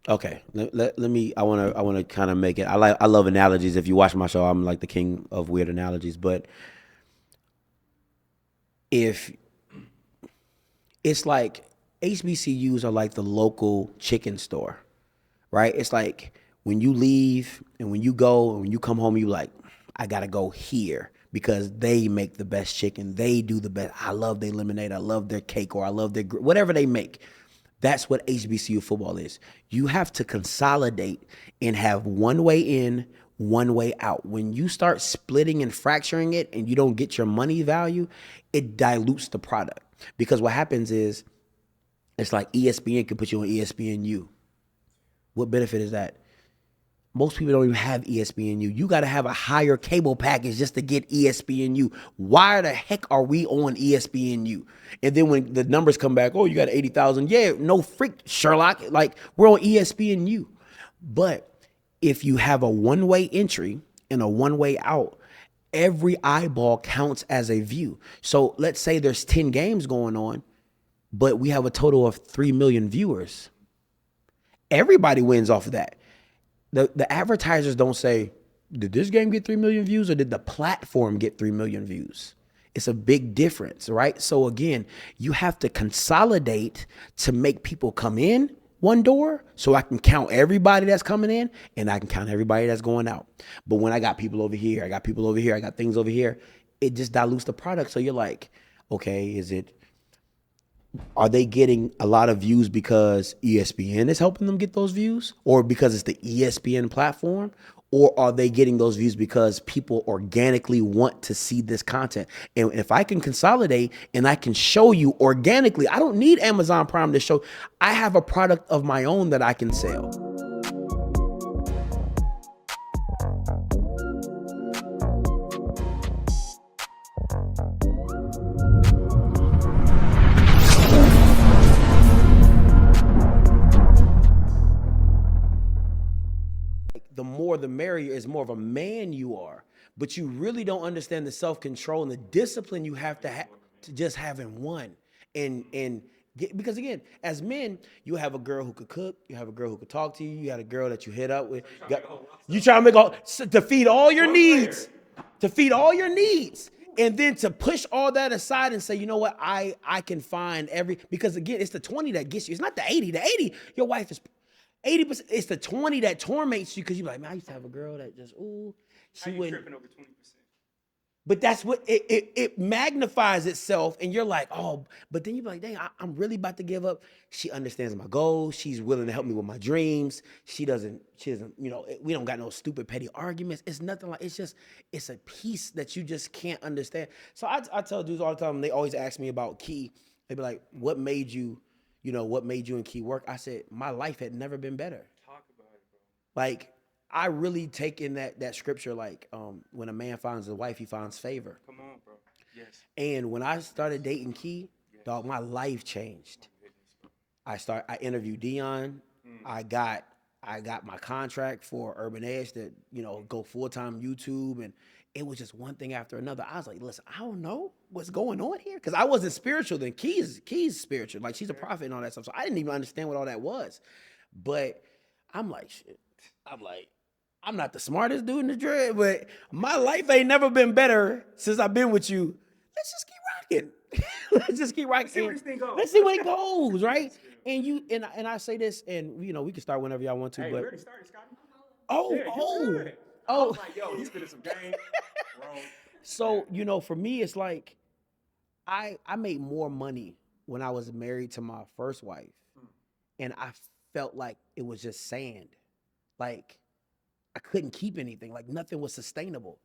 Okay, let me. I want to kind of make it. I love analogies. If you watch my show, I'm like the king of weird analogies. But if it's like HBCUs are like the local chicken store, right? It's like when you leave and when you go and when you come home, you like, I gotta go here because they make the best chicken. They do the best. I love their lemonade. I love their cake, or I love their whatever they make. That's what HBCU football is. You have to consolidate and have one way in, one way out. When you start splitting and fracturing it and you don't get your money value, it dilutes the product. Because what happens is it's like ESPN can put you on ESPNU. What benefit is that? Most people don't even have ESPNU. You got to have a higher cable package just to get ESPNU. Why the heck are we on ESPNU? And then when the numbers come back, oh, you got 80,000. Yeah, no freak, Sherlock. Like, we're on ESPNU. But if you have a one-way entry and a one-way out, every eyeball counts as a view. So let's say there's 10 games going on, but we have a total of 3 million viewers. Everybody wins off of that. The advertisers don't say, did this game get 3 million views or did the platform get 3 million views? It's a big difference, right? So again, you have to consolidate to make people come in one door so I can count everybody that's coming in and I can count everybody that's going out. But when I got people over here, I got people over here, I got things over here, it just dilutes the product. So you're like, okay, are they getting a lot of views because ESPN is helping them get those views, or because it's the ESPN platform? Or are they getting those views because people organically want to see this content? And if I can consolidate and I can show you organically, I don't need Amazon Prime to show. I have a product of my own that I can sell. The more the merrier is more of a man you are, but you really don't understand the self-control and the discipline you have to have to just having one. And because again, as men, you have a girl who could cook, you have a girl who could talk to you, you had a girl that you hit up with, you try to make all to feed all your needs, to feed all your needs. And then to push all that aside and say, you know what, I can find because again, it's the 20 that gets you. It's not the 80. The 80, your wife is 80%. It's the 20 that torments you because you're like, man, I used to have a girl that just, ooh, she wouldn't. Tripping over 20%. But that's what it magnifies itself, and you're like, oh, but then you're like, dang, I'm really about to give up. She understands my goals. She's willing to help me with my dreams. She doesn't, we don't got no stupid petty arguments. It's nothing like, it's a piece that you just can't understand. So I tell dudes all the time, they always ask me about Key. They be like, what made you and Key work? I said, my life had never been better. Talk about it, bro. Like, I really take in that scripture, like, when a man finds a wife, he finds favor. Come on, bro. Yes. And when I started dating Key, dog, my life changed. I interviewed Dion. I got my contract for Urban Edge to, go full-time YouTube, and it was just one thing after another. I was like, listen, I don't know what's going on here, because I wasn't spiritual then. Key's spiritual. Like, she's a prophet and all that stuff. So I didn't even understand what all that was. But I'm like, shit. I'm not the smartest dude in the dread, but my life ain't never been better since I've been with you. Let's just keep rocking. Let's just keep rocking. Let's see where it goes, right? And I say this, and we can start whenever y'all want to. Hey, but we already started, Scotty. I was like, yo, he's spitting some game. So for me, it's like I made more money when I was married to my first wife, and I felt like it was just sand, like. I couldn't keep anything. Like, nothing was sustainable.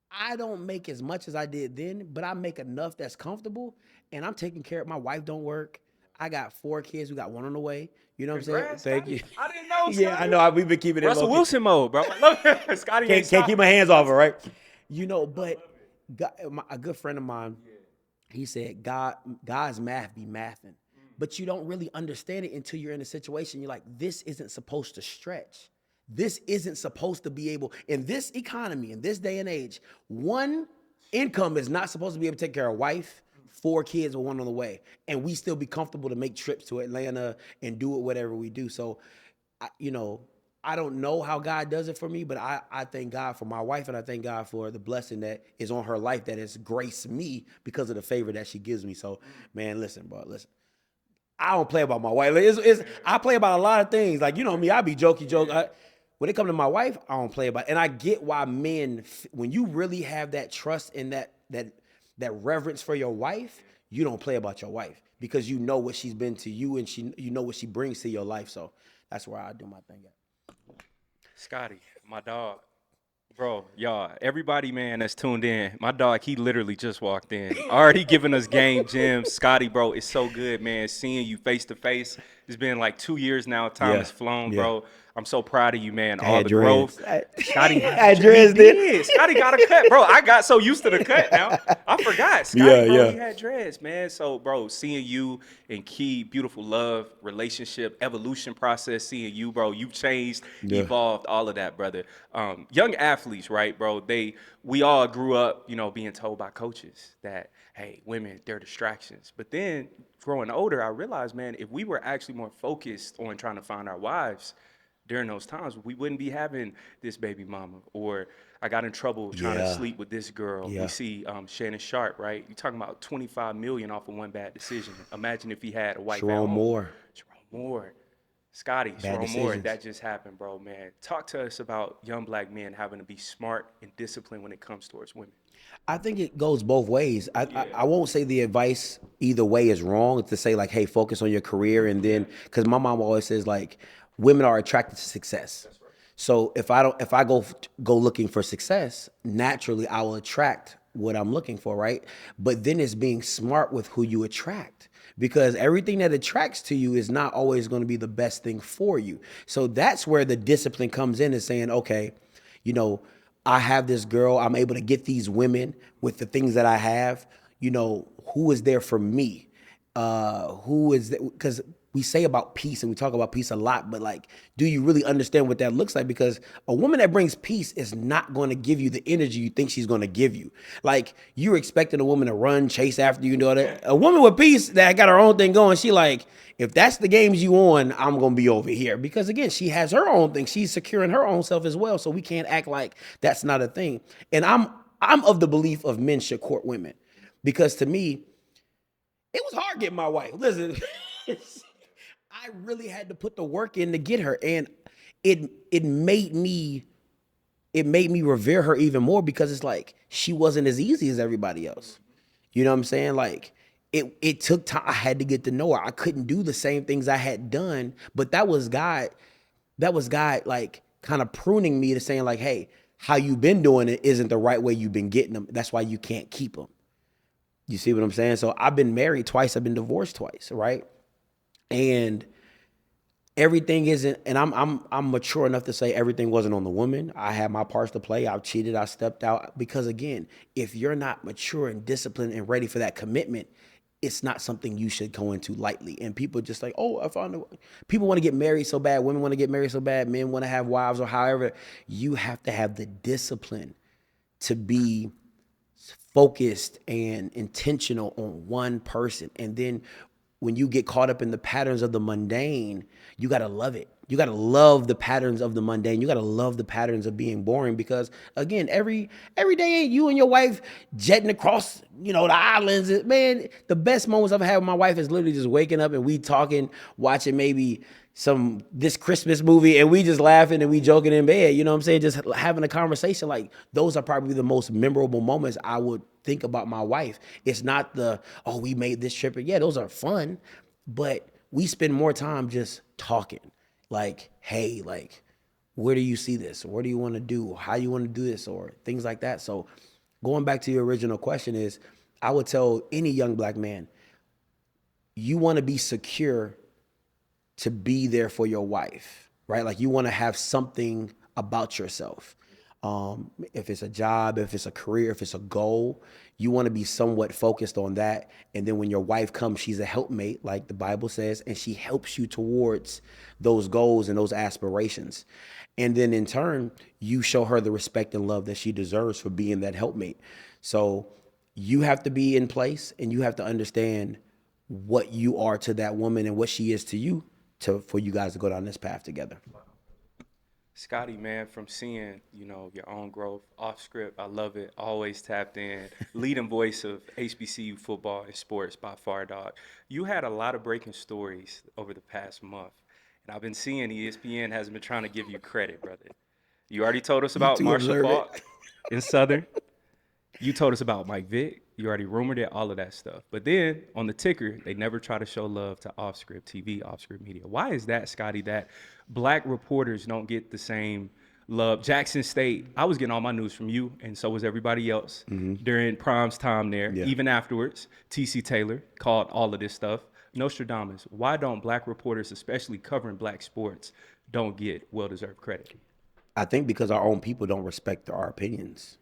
I don't make as much as I did then, but I make enough that's comfortable, and I'm taking care of my wife. Don't work. I got 4 kids. We got one on the way. You know what I'm saying? Thank you. I didn't know. Yeah, I know. We've been keeping it Russell Wilson mode, bro. Scotty can't keep my hands off her, right? But a good friend of mine, he said, God's math be mathing, but you don't really understand it until you're in a situation. You're like, this isn't supposed to stretch. This isn't supposed to be able, in this economy, in this day and age, one income is not supposed to be able to take care of a wife, 4 kids, or one on the way, and we still be comfortable to make trips to Atlanta and do it whatever we do. So you know, I don't know how God does it for me, but I thank God for my wife, and I thank God for the blessing that is on her life that has graced me because of the favor that she gives me. So, man, listen, bro, listen. I don't play about my wife. I play about a lot of things. Like, you know me, I be jokey joke. When it comes to my wife, I don't play about it. And I get why men, when you really have that trust and that reverence for your wife, you don't play about your wife because you know what she's been to you, and you know what she brings to your life. So that's where I do my thing at. Scotty, my dog. Bro, y'all, everybody, man, that's tuned in. My dog, he literally just walked in. Already giving us game gems. Scotty, bro, it's so good, man, seeing you face to face. It's been like 2 years now. Time Yeah, has flown, yeah. bro. I'm so proud of you, man. I All had the growth. dreads. I Scotty had had he dreads then. did. Scotty got a cut, bro. I got so used to the cut now. I forgot. Scotty, Yeah, bro, yeah. he had dreads, man. So, bro, seeing you and Key, beautiful love, relationship, evolution process, seeing you, bro, you've changed, Yeah. evolved, all of that, brother. Young athletes, right, bro? We all grew up, being told by coaches that, hey, women, they're distractions. But then growing older, I realized, man, if we were actually more focused on trying to find our wives during those times, we wouldn't be having this baby mama, or I got in trouble trying to Yeah. sleep with this girl. We Yeah. see Shannon Sharp, right? You're talking about 25 million off of one bad decision. Imagine if he had a wife at Sharon home. Moore. Sharon Moore. Scotty, Bad Sharon Moore, decisions. that just happened, bro, man. Talk to us about young black men having to be smart and disciplined when it comes towards women. I think it goes both ways. I, Yeah. I won't say the advice either way is wrong to say like, hey, focus on your career, and then because my mom always says like, women are attracted to success. So if I go looking for success, naturally I will attract what I'm looking for, right? But then it's being smart with who you attract, because everything that attracts to you is not always going to be the best thing for you. So that's where the discipline comes in, is saying, okay, you know, I have this girl, I'm able to get these women with the things that I have, who is there for me? Who is there? Because we say about peace and we talk about peace a lot, but like, do you really understand what that looks like? Because a woman that brings peace is not going to give you the energy you think she's going to give you. Like, you're expecting a woman to run, chase after you, and all that. A woman with peace that got her own thing going, she like, if that's the games you on, I'm going to be over here. Because again, she has her own thing. She's securing her own self as well. So we can't act like that's not a thing. And I'm of the belief of men should court women, because to me, it was hard getting my wife. Listen, I really had to put the work in to get her, and it made me revere her even more, because it's like she wasn't as easy as everybody else. You know what I'm saying? Like, it took time. I had to get to know her. I couldn't do the same things I had done, but that was God. That was God, like, kind of pruning me to saying like, hey, how you been doing it isn't the right way you've been getting them. That's why you can't keep them. You see what I'm saying? So I've been married twice. I've been divorced twice, right? And everything isn't, and I'm mature enough to say everything wasn't on the woman. I had my parts to play. I've cheated. I stepped out, because again, if you're not mature and disciplined and ready for that commitment, it's not something you should go into lightly. And people just like, oh, I found people want to get married so bad. Women want to get married so bad. Men want to have wives, or however. You have to have the discipline to be focused and intentional on one person. And then when you get caught up in the patterns of the mundane, you got to love it. You got to love the patterns of the mundane. You got to love the patterns of being boring, because again, every day you and your wife jetting across, the islands. Man, the best moments I've had with my wife is literally just waking up and we talking, watching maybe this Christmas movie, and we just laughing and we joking in bed. You know what I'm saying? Just having a conversation. Like, those are probably the most memorable moments I would think about my wife. It's not we made this trip. Yeah, those are fun, but we spend more time just talking. Like, hey, like, where do you see this? What do you want to do? How you want to do this? Or things like that. So going back to your original question is, I would tell any young black man, you want to be secure to be there for your wife, right? Like, you want to have something about yourself. If it's a job, if it's a career, if it's a goal, you want to be somewhat focused on that. And then when your wife comes, she's a helpmate, like the Bible says, and she helps you towards those goals and those aspirations. And then in turn, you show her the respect and love that she deserves for being that helpmate. So you have to be in place, and you have to understand what you are to that woman and what she is to you. for you guys to go down this path together. Scotty, man, from seeing, your own growth off script, I love it. Always tapped in. Leading voice of HBCU football and sports by far, dog. You had a lot of breaking stories over the past month. And I've been seeing ESPN hasn't been trying to give you credit, brother. You already told us about too Marshall observant. Faulk in Southern. You told us about Mike Vick. You already rumored it, all of that stuff. But then on the ticker, they never try to show love to off-script TV, off-script media. Why is that, Scotty, that black reporters don't get the same love? Jackson State, I was getting all my news from you, and so was everybody else during Prime's time there. Yeah. Even afterwards, T.C. Taylor called all of this stuff. Nostradamus, why don't black reporters, especially covering black sports, don't get well-deserved credit? I think because our own people don't respect our opinions,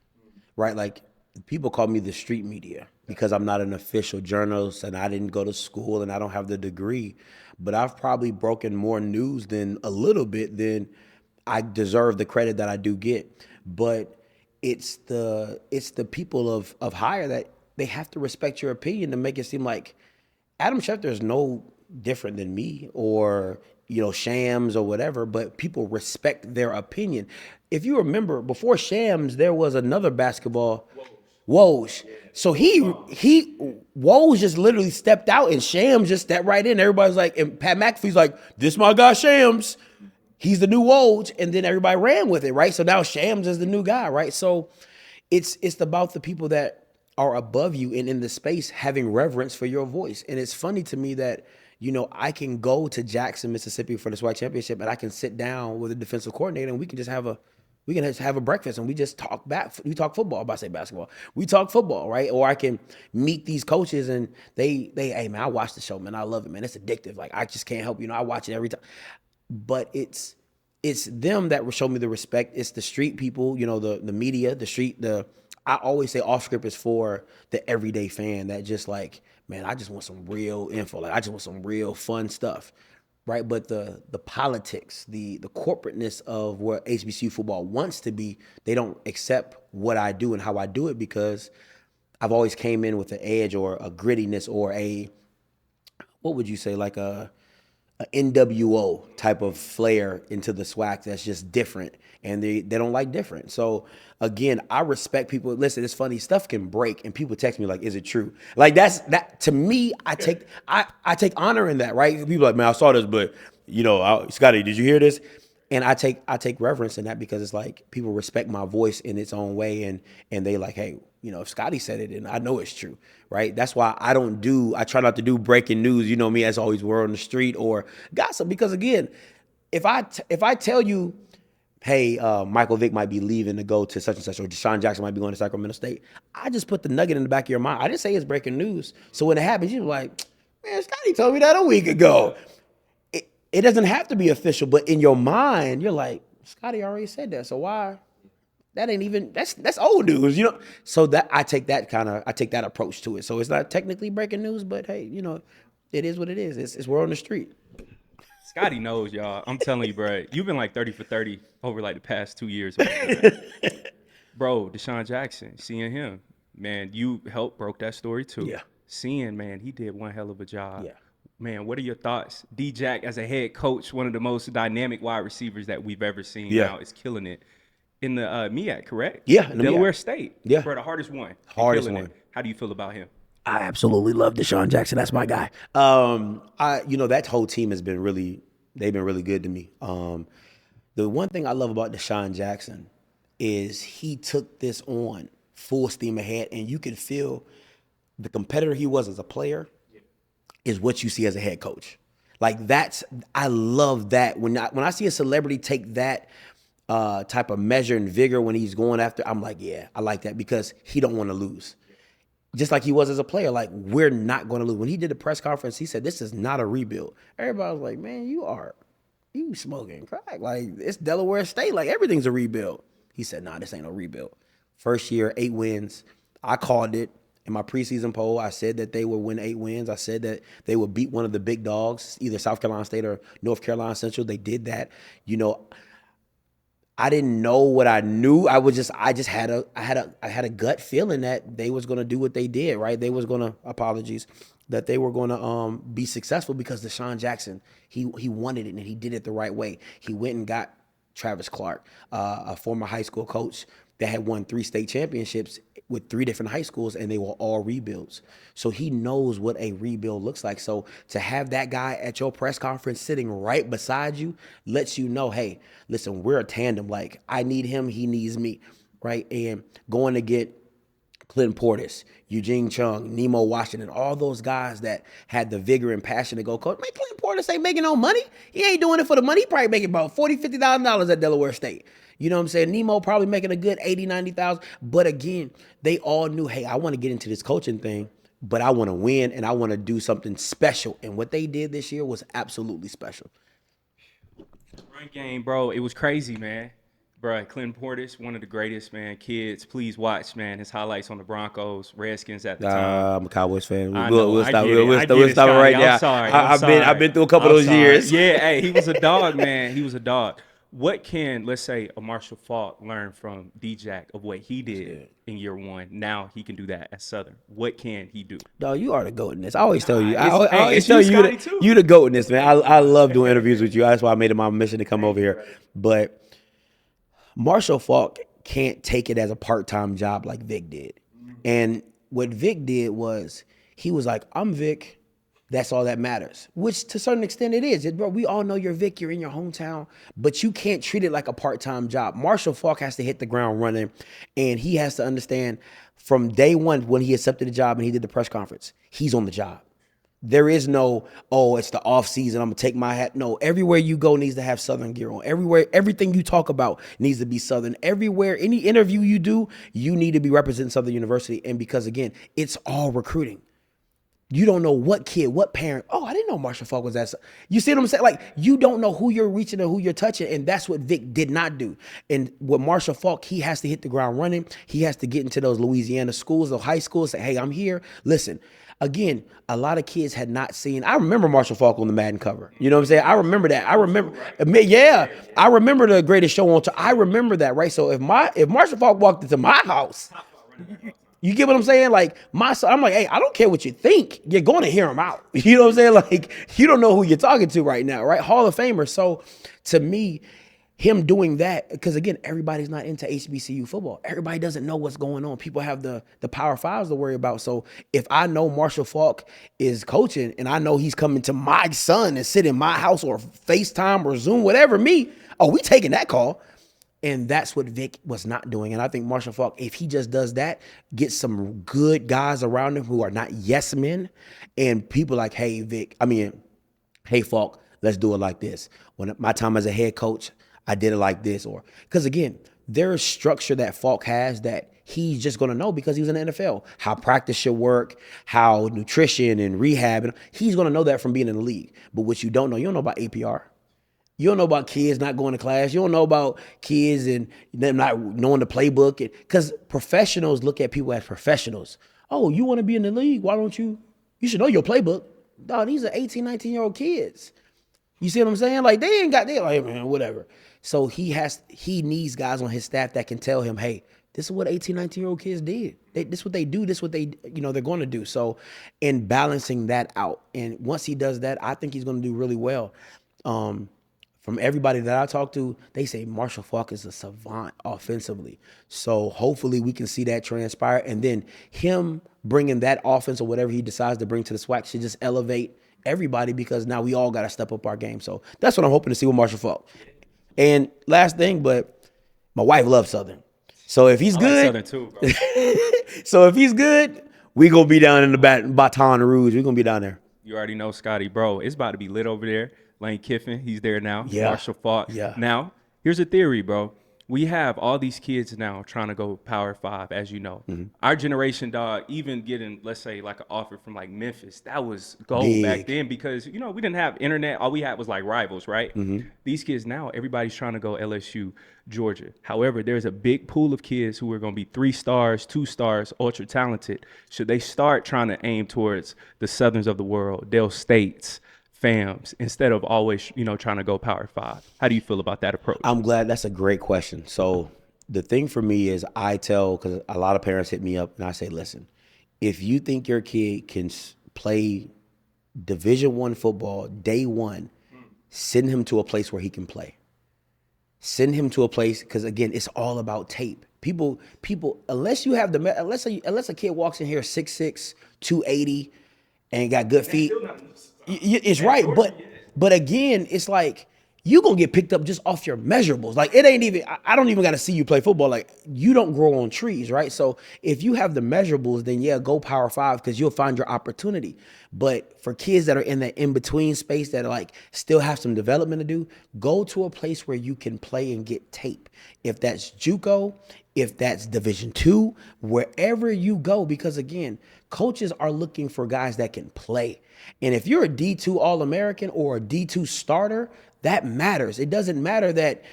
right? Like, people call me the street media because I'm not an official journalist and I didn't go to school and I don't have the degree, but I've probably broken more news than a little bit than I deserve the credit that I do get. But it's the people of higher that they have to respect your opinion to make it seem like Adam Schefter is no different than me or, Shams or whatever, but people respect their opinion. If you remember, before Shams, there was another basketball, Woj. So Woj just literally stepped out and Shams just stepped right in. Everybody's like, and Pat McAfee's like, this my guy Shams. He's the new Woj. And then everybody ran with it, right? So now Shams is the new guy, right? So it's about the people that are above you and in the space having reverence for your voice. And it's funny to me that, I can go to Jackson, Mississippi for the SWAC championship and I can sit down with a defensive coordinator and we can just have a breakfast and we just talk we talk football. I'm about to say basketball. We talk football, right? Or I can meet these coaches and they, hey man, I watch the show, man. I love it, man. It's addictive. Like I just can't help, I watch it every time. But it's them that will show me the respect. It's the street people, the media, the street, I always say off script is for the everyday fan that just like, man, I just want some real info. Like I just want some real fun stuff. Right, but the politics, the corporateness of what HBCU football wants to be, they don't accept what I do and how I do it because I've always came in with an edge or a grittiness or what would you say, like a NWO type of flair into the SWAC that's just different, and they don't like different. So again, I respect people. Listen, it's funny, stuff can break and people text me like, is it true? Like that to me, I take honor in that, right? People are like, man, I saw this, but Scotty, did you hear this? And I take reverence in that because it's like people respect my voice in its own way and they like, hey, if Scotty said it, and I know it's true, right? That's why I try not to do breaking news, me, as always, word on the street or gossip. Because again, if I tell you, hey, Michael Vick might be leaving to go to such and such, or DeSean Jackson might be going to Sacramento State, I just put the nugget in the back of your mind. I didn't say it's breaking news. So when it happens, you're like, man, Scotty told me that a week ago. It doesn't have to be official, but in your mind, you're like, Scotty already said that, so why? That ain't even, that's old news, So that I take that approach to it. So it's not technically breaking news, but hey, it is what it is. It's word on the street. Scotty knows, y'all. I'm telling you, bro. You've been like 30 for 30 over like the past 2 years. Bro, DeSean Jackson, seeing him, man, you helped broke that story too. Yeah. Seeing, man, he did one hell of a job. Yeah. Man, what are your thoughts? D-Jack as a head coach, one of the most dynamic wide receivers that we've ever seen now, is killing it. In the MEAC, correct? Yeah, in the Delaware MEAC. State. Yeah. Bro, the hardest one. Hardest Killing one. it. How do you feel about him? I absolutely love DeSean Jackson. That's my guy. That whole team has been they've been really good to me. The one thing I love about DeSean Jackson is he took this on full steam ahead, and you could feel the competitor he was as a player is what you see as a head coach. Like I love that. When I see a celebrity take that type of measure and vigor when he's going after, I'm like, yeah, I like that because he don't want to lose. Just like he was as a player, like we're not going to lose. When he did the press conference, he said, this is not a rebuild. Everybody was like, man, you smoking crack. Like it's Delaware State, like everything's a rebuild. He said, nah, this ain't no rebuild. First year, 8 wins. I called it. In my preseason poll, I said that they would win 8 wins. I said that they would beat one of the big dogs, either South Carolina State or North Carolina Central. They did that. I didn't know what I knew. I had a gut feeling that they was gonna do what they did, right? They was gonna that they were gonna be successful because DeSean Jackson, he wanted it and he did it the right way. He went and got Travis Clark, a former high school coach that had won 3 state championships with 3 different high schools, and they were all rebuilds. So he knows what a rebuild looks like. So to have that guy at your press conference sitting right beside you lets you know, hey, listen, we're a tandem. Like, I need him, he needs me, right? And going to get Clinton Portis, Eugene Chung, Nemo Washington, all those guys that had the vigor and passion to go, coach, man, Clinton Portis ain't making no money. He ain't doing it for the money. He probably making about $40,000, $50,000 at Delaware State. You know what I'm saying? Nemo probably making a good 80, 90,000. But again, they all knew, hey, I want to get into this coaching thing, but I want to win and I want to do something special. And what they did this year was absolutely special. Run game, bro. It was crazy, man. Bro, Clinton Portis, one of the greatest, man. Kids, please watch, man. His highlights on the Broncos, Redskins at the time. I'm a Cowboys fan. We'll stop it right now. I've been through a couple of those years. Yeah, hey, he was a dog, man. He was a dog. What can, let's say, a Marshall Faulk learn from D-Jack of what he did in year 1? Now he can do that at Southern. What can he do? Dog, you are the GOAT in this. I always tell you. I always tell you the GOAT in this, man. I love doing interviews with you. That's why I made it my mission to come over here. But Marshall Faulk can't take it as a part-time job like Vic did. And what Vic did was he was like, I'm Vic. That's all that matters, which to a certain extent it is. Bro, we all know you're Vic, you're in your hometown, but you can't treat it like a part-time job. Marshall Faulk has to hit the ground running, and he has to understand from day one when he accepted the job and he did the press conference, he's on the job. There is no, oh, it's the off season, I'm gonna take my hat. No, everywhere you go needs to have Southern gear on. Everywhere, everything you talk about needs to be Southern. Everywhere, any interview you do, you need to be representing Southern University. And because again, it's all recruiting. You don't know what kid, what parent. Oh, I didn't know Marshall Faulk was that. You see what I'm saying? Like, you don't know who you're reaching and who you're touching, and that's what Vic did not do. And with Marshall Faulk, he has to hit the ground running. He has to get into those Louisiana schools, those high schools, say, hey, I'm here. Listen, again, a lot of kids had not seen. I remember Marshall Faulk on the Madden cover. You know what I'm saying? I remember that. I remember the greatest show on. I remember that, right? So if Marshall Faulk walked into my house. You get what I'm saying? Like, my son, I'm like, hey, I don't care what you think. You're going to hear him out. You know what I'm saying? Like, you don't know who you're talking to right now, right? Hall of Famer. So, to me, him doing that, because, again, everybody's not into HBCU football. Everybody doesn't know what's going on. People have the Power Fives to worry about. So, if I know Marshall Faulk is coaching and I know he's coming to my son and sit in my house or FaceTime or Zoom, whatever, we taking that call. And that's what Vic was not doing. And I think Marshall Faulk, if he just does that, gets some good guys around him who are not yes men, and people like, hey, hey, Faulk, let's do it like this. When my time as a head coach, I did it like this. Or because, again, there's structure that Faulk has that he's just going to know because he was in the NFL, how practice should work, how nutrition and rehab. And he's going to know that from being in the league. But what you don't know about APR. You don't know about kids not going to class. You don't know about kids and them not knowing the playbook. Because professionals look at people as professionals. Oh, you want to be in the league? Why don't you? You should know your playbook. Dog, these are 18, 19-year-old kids. You see what I'm saying? Like, they're like, man, whatever. So he needs guys on his staff that can tell him, hey, this is what 18, 19-year-old kids did. This is what they do. This is what they're going to do. So in balancing that out, and once he does that, I think he's going to do really well. From everybody that I talk to, they say Marshall Faulk is a savant offensively. So hopefully we can see that transpire. And then him bringing that offense or whatever he decides to bring to the SWAC should just elevate everybody, because now we all got to step up our game. So that's what I'm hoping to see with Marshall Faulk. And last thing, but my wife loves Southern. So if he's good, like Southern too, bro. So if he's good, we going to be down in the Baton Rouge. We're going to be down there. You already know, Scotty, bro. It's about to be lit over there. Lane Kiffin, he's there now. Yeah. Marshall Faulk. Yeah. Now, here's a theory, bro. We have all these kids now trying to go Power 5, as you know. Mm-hmm. Our generation, dog, even getting, let's say, like an offer from like Memphis, that was gold back then, because, we didn't have internet. All we had was like rivals, right? Mm-hmm. These kids now, everybody's trying to go LSU, Georgia. However, there's a big pool of kids who are going to be 3 stars, 2 stars, ultra talented. Should they start trying to aim towards the Southerns of the world, Dale States, FAMs instead of always, trying to go Power 5? How do you feel about that approach? I'm glad. That's a great question. So the thing for me is because a lot of parents hit me up and I say, listen, if you think your kid can play Division I football day one, send him to a place where he can play. Send him to a place, because again, it's all about tape. People, unless you have unless a kid walks in here 6'6", 280, and got good feet, it's right. But again, it's like you gonna get picked up just off your measurables. Like it ain't even. I don't even got to see you play football. Like you don't grow on trees, right? So if you have the measurables, then yeah, go Power 5 because you'll find your opportunity. But for kids that are in that in between space that are like still have some development to do, go to a place where you can play and get tape. If that's JUCO, if that's Division II, wherever you go, because again, coaches are looking for guys that can play. And if you're a D2 All-American or a D2 starter, that matters. It doesn't matter that,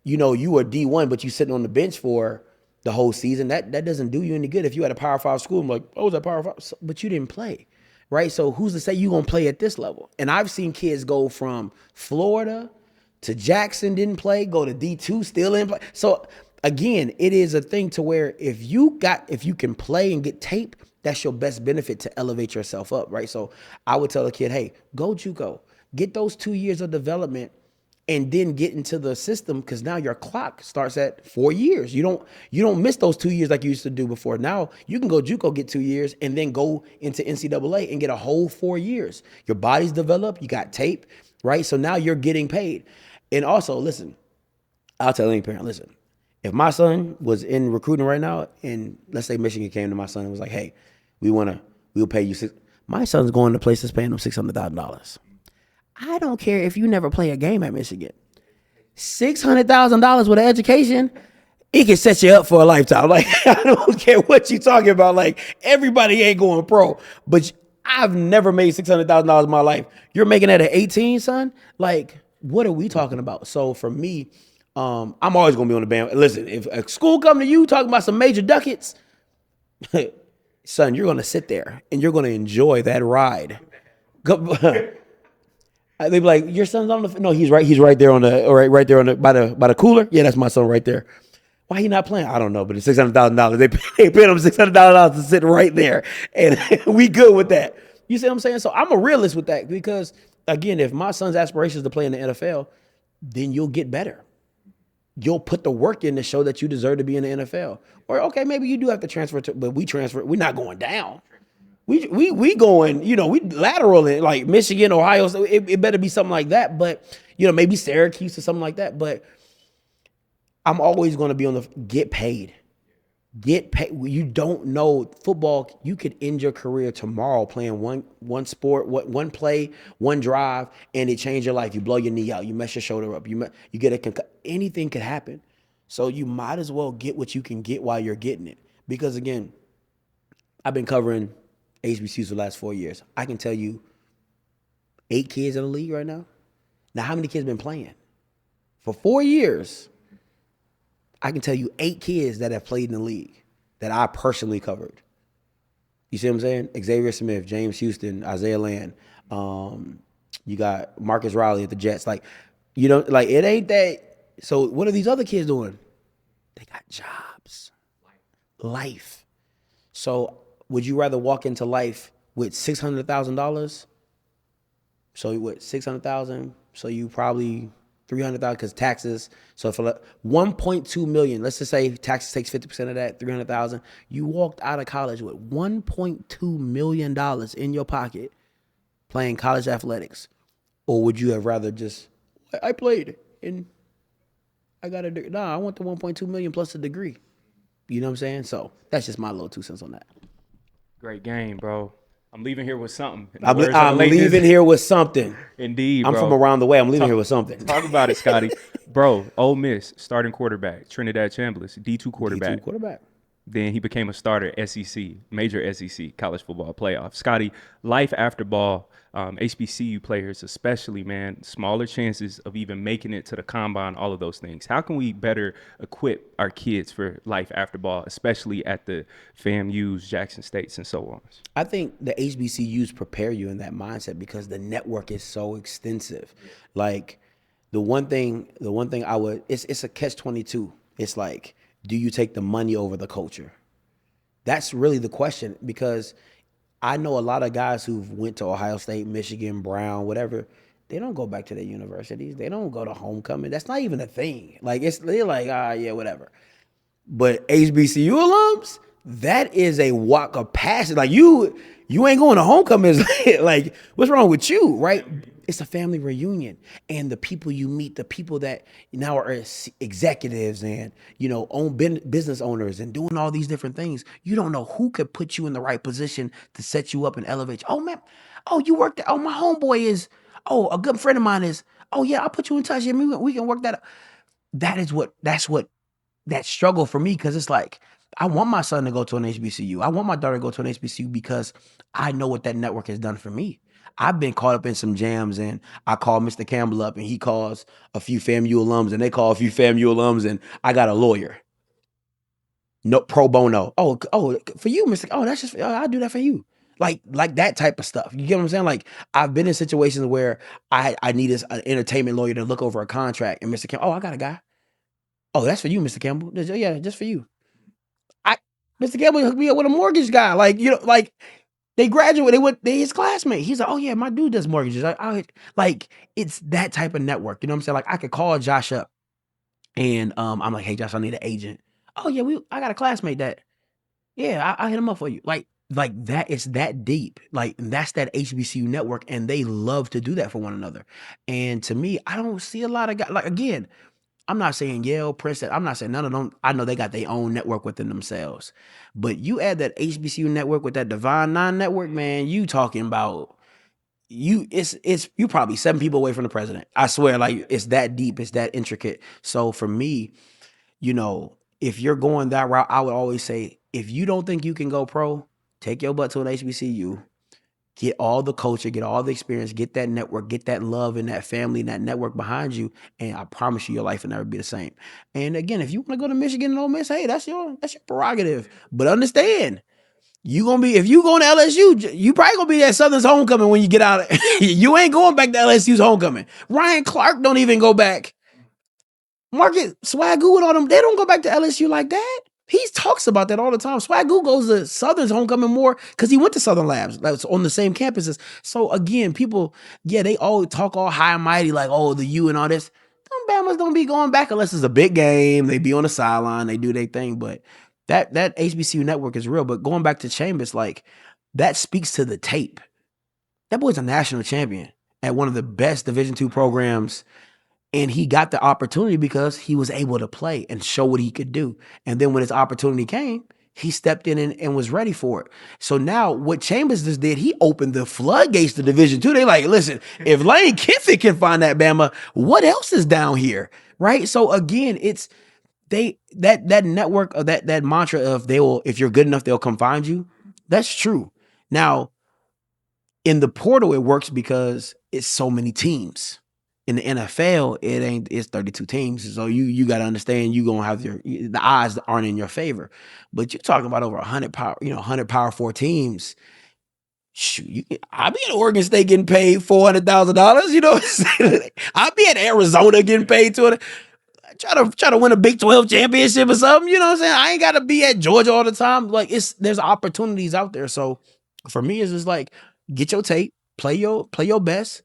you were D1, but you sitting on the bench for the whole season. That doesn't do you any good. If you had a Power 5 school, I'm like, oh, was that Power 5? But you didn't play, right? So who's to say you going to play at this level? And I've seen kids go from Florida to Jackson, didn't play, go to D2, still didn't play. So again, it is a thing to where if you can play and get tape, that's your best benefit to elevate yourself up, right? So I would tell a kid, hey, go JUCO, get those 2 years of development, and then get into the system, because now your clock starts at 4 years. You don't miss those 2 years like you used to do before. Now you can go JUCO, get 2 years, and then go into NCAA and get a whole 4 years. Your body's developed, you got tape, right? So now you're getting paid. And also, listen, I'll tell any parent, listen, if my son was in recruiting right now, and let's say Michigan came to my son and was like, hey, we'll pay you my son's going to places paying him $600,000. I don't care if you never play a game at Michigan. $600,000 with an education, it can set you up for a lifetime. Like, I don't care what you're talking about. Like, everybody ain't going pro. But I've never made $600,000 in my life. You're making that at 18, son? Like, what are we talking about? So for me, I'm always going to be on the band. Listen, if a school come to you talking about some major ducats, son, you're going to sit there and you're going to enjoy that ride. They be like, your son's on the. No, he's right there on the. All right there on the by the cooler. Yeah, that's my son right there. Why he not playing? I don't know, but it's $600,000. They paid him $600,000 to sit right there, and we good with that. You see what I'm saying? So I'm a realist with that, because again, if my son's aspirations is to play in the NFL, then you'll get better. You'll put the work in to show that you deserve to be in the NFL. Or okay, maybe you do have to transfer but we transfer. We're not going down. We going, we lateral in like Michigan, Ohio. So it better be something like that. But, maybe Syracuse or something like that. But I'm always going to be on the get paid. Get paid. You don't know football. You could end your career tomorrow playing one sport, one play, one drive, and it change your life. You blow your knee out. You mess your shoulder up. You get anything could happen. So you might as well get what you can get while you're getting it. Because again, I've been covering HBCUs for the last 4 years. I can tell you 8 kids in the league right now. Now, how many kids been playing? For 4 years, I can tell you 8 kids that have played in the league that I personally covered. You see what I'm saying? Xavier Smith, James Houston, Isaiah Land. You got Marcus Riley at the Jets. Like, it ain't that. So what are these other kids doing? They got jobs. Life. So would you rather walk into life with $600,000? So what, $600,000? So you probably $300,000 because taxes. So for $1.2 million, let's just say taxes takes 50% of that, $300,000. You walked out of college with $1.2 million in your pocket playing college athletics. Or would you have rather just, I played and I got a degree. Nah, I want the $1.2 million plus a degree. You know what I'm saying? So that's just my little 2 cents on that. Great game, bro. I'm leaving here with something. I'm leaving here with something. Indeed, I'm bro. from around the way. I'm leaving here with something. Talk about it, Scotty. Bro, Ole Miss, starting quarterback, Trinidad Chambliss, D2 quarterback. D2 quarterback. Then he became a starter SEC, major SEC college football playoff. Scotty, life after ball, HBCU players especially, man, smaller chances of even making it to the combine, all of those things. How can we better equip our kids for life after ball, especially at the FAMUs, Jackson States, and so on? I think the HBCUs prepare you in that mindset because the network is so extensive. Like the one thing I would, it's a catch-22. It's like, do you take the money over the culture? That's really the question, because I know a lot of guys who've went to Ohio State, Michigan, Brown, whatever. They don't go back to their universities. They don't go to homecoming. That's not even a thing. Like, they're like, yeah, whatever. But HBCU alums, that is a walk of passion. Like, you ain't going to homecomings. Like, what's wrong with you, right? It's a family reunion, and the people you meet, the people that now are executives and own business owners and doing all these different things. You don't know who could put you in the right position to set you up and elevate you. Oh man, oh you work there. Oh, my homeboy is. Oh, a good friend of mine is. Oh yeah, I'll put you in touch. Yeah, we can work that out. That's what that struggle for me, because it's like, I want my son to go to an HBCU. I want my daughter to go to an HBCU because I know what that network has done for me. I've been caught up in some jams, and I call Mr. Campbell up and he calls a few FAMU alums and they call a few FAMU alums, and I got a lawyer. No, pro bono. Oh, for you, Mr. Oh, that's just, I'll do that for you. Like that type of stuff. You get what I'm saying? Like, I've been in situations where I need an entertainment lawyer to look over a contract, and Mr. Campbell, I got a guy. Oh, that's for you, Mr. Campbell. Yeah, just for you. I Mr. Campbell hooked me up with a mortgage guy. Like, like they graduated, they his classmate. He's like, oh yeah, my dude does mortgages. Like, it's that type of network. You know what I'm saying? Like, I could call Josh up and I'm like, hey Josh, I need an agent. Oh yeah, I got a classmate that, yeah, I hit him up for you. Like that, it's that deep. Like, that's that HBCU network, and they love to do that for one another. And to me, I don't see a lot of guys. Like, again, I'm not saying Yale, Princeton. I'm not saying none of them. I know they got their own network within themselves. But you add that HBCU network with that Divine Nine network, man, you talking about, it's you probably 7 people away from the president. I swear, like, it's that deep, it's that intricate. So for me, if you're going that route, I would always say, if you don't think you can go pro, take your butt to an HBCU. Get all the culture, get all the experience, get that network, get that love and that family and that network behind you, and I promise you, your life will never be the same. And again, if you want to go to Michigan and Ole Miss, hey, that's your prerogative. But understand, if you going to LSU, you probably gonna be at Southern's homecoming when you get out. You ain't going back to LSU's homecoming. Ryan Clark don't even go back. Market Swagoo and all them, they don't go back to LSU like that. He talks about that all the time. Swagoo goes to Southern's homecoming more because he went to Southern Labs. That's on the same campuses. So again, people, yeah, they all talk all high and mighty, like, oh, the U and all this. Them Bamas don't be going back unless it's a big game. They be on the sideline, they do their thing. But that HBCU network is real. But going back to Chambers, like, that speaks to the tape. That boy's a national champion at one of the best Division II programs, and he got the opportunity because he was able to play and show what he could do. And then when his opportunity came, he stepped in and was ready for it. So now what Chambers just did, he opened the floodgates to Division II. They like, listen, if Lane Kiffin can find that Bama, what else is down here? Right? So again, it's that network, of that mantra of, if you're good enough, they'll come find you. That's true. Now, in the portal, it works because it's so many teams. In the NFL, it's 32 teams. So you got to understand, you gonna have the odds aren't in your favor. But you're talking about over 100 Power 4 teams. Shoot, I'll be at Oregon State getting paid $400,000. You know what I'm saying? I'll be at Arizona getting paid $200. Try to win a Big 12 championship or something. You know what I'm saying? I ain't got to be at Georgia all the time. Like, there's opportunities out there. So for me, it's just like, get your tape, play your best,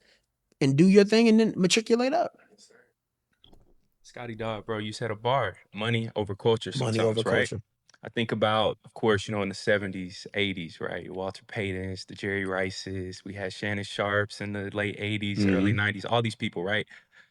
and do your thing, and then matriculate up. Scotty Dog, bro, you set a bar. Money over culture sometimes, Money over right? culture. I think about, of course, in the 70s, 80s, right? Walter Paytons, the Jerry Rices, we had Shannon Sharps in the late 80s, early 90s, all these people, right?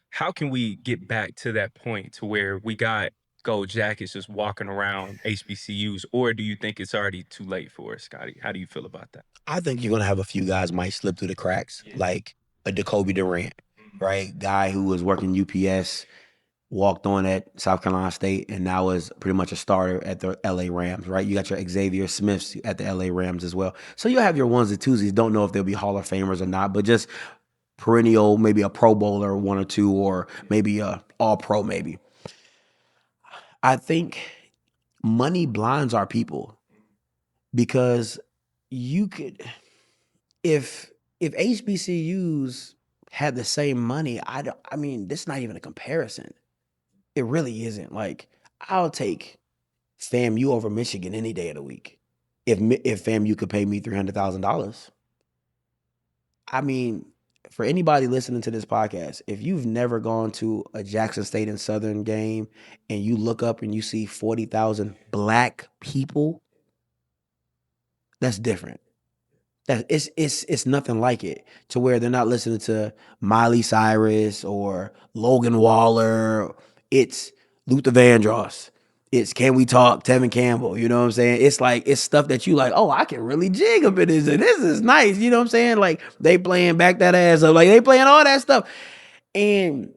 How can we get back to that point to where we got gold jackets just walking around HBCUs, or do you think it's already too late for us, Scotty? How do you feel about that? I think you're gonna have a few guys might slip through the cracks, like a Jacoby Durant, right? Guy who was working UPS, walked on at South Carolina State, and now is pretty much a starter at the LA Rams, right? You got your Xavier Smiths at the LA Rams as well. So you have your ones and twosies. Don't know if they'll be Hall of Famers or not, but just perennial, maybe a Pro Bowler, one or two, or maybe a All Pro, maybe. I think money blinds our people because you could, if HBCUs had the same money, I mean, this is not even a comparison. It really isn't. Like, I'll take FAMU over Michigan any day of the week. If FAMU could pay me $300,000. I mean, for anybody listening to this podcast, if you've never gone to a Jackson State and Southern game and you look up and you see 40,000 black people, that's different. It's nothing like it, to where they're not listening to Miley Cyrus or Logan Waller. It's Luther Vandross. It's Can We Talk, Tevin Campbell. You know what I'm saying? It's like, it's stuff that you like, oh, I can really jig up in this, and this is nice. You know what I'm saying? Like, they playing Back That Ass Up, like they playing all that stuff. And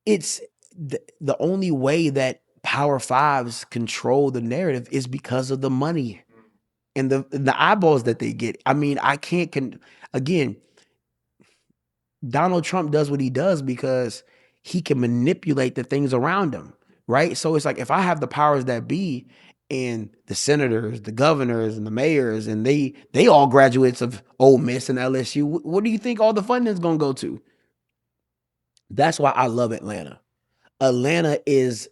it's the only way that Power Fives control the narrative is because of the money and the eyeballs that they get. I mean, I can't again, Donald Trump does what he does because he can manipulate the things around him, right? So it's like, if I have the powers that be and the senators, the governors, and the mayors, and they all graduates of Ole Miss and LSU, what do you think all the funding is going to go to? That's why I love Atlanta. Atlanta is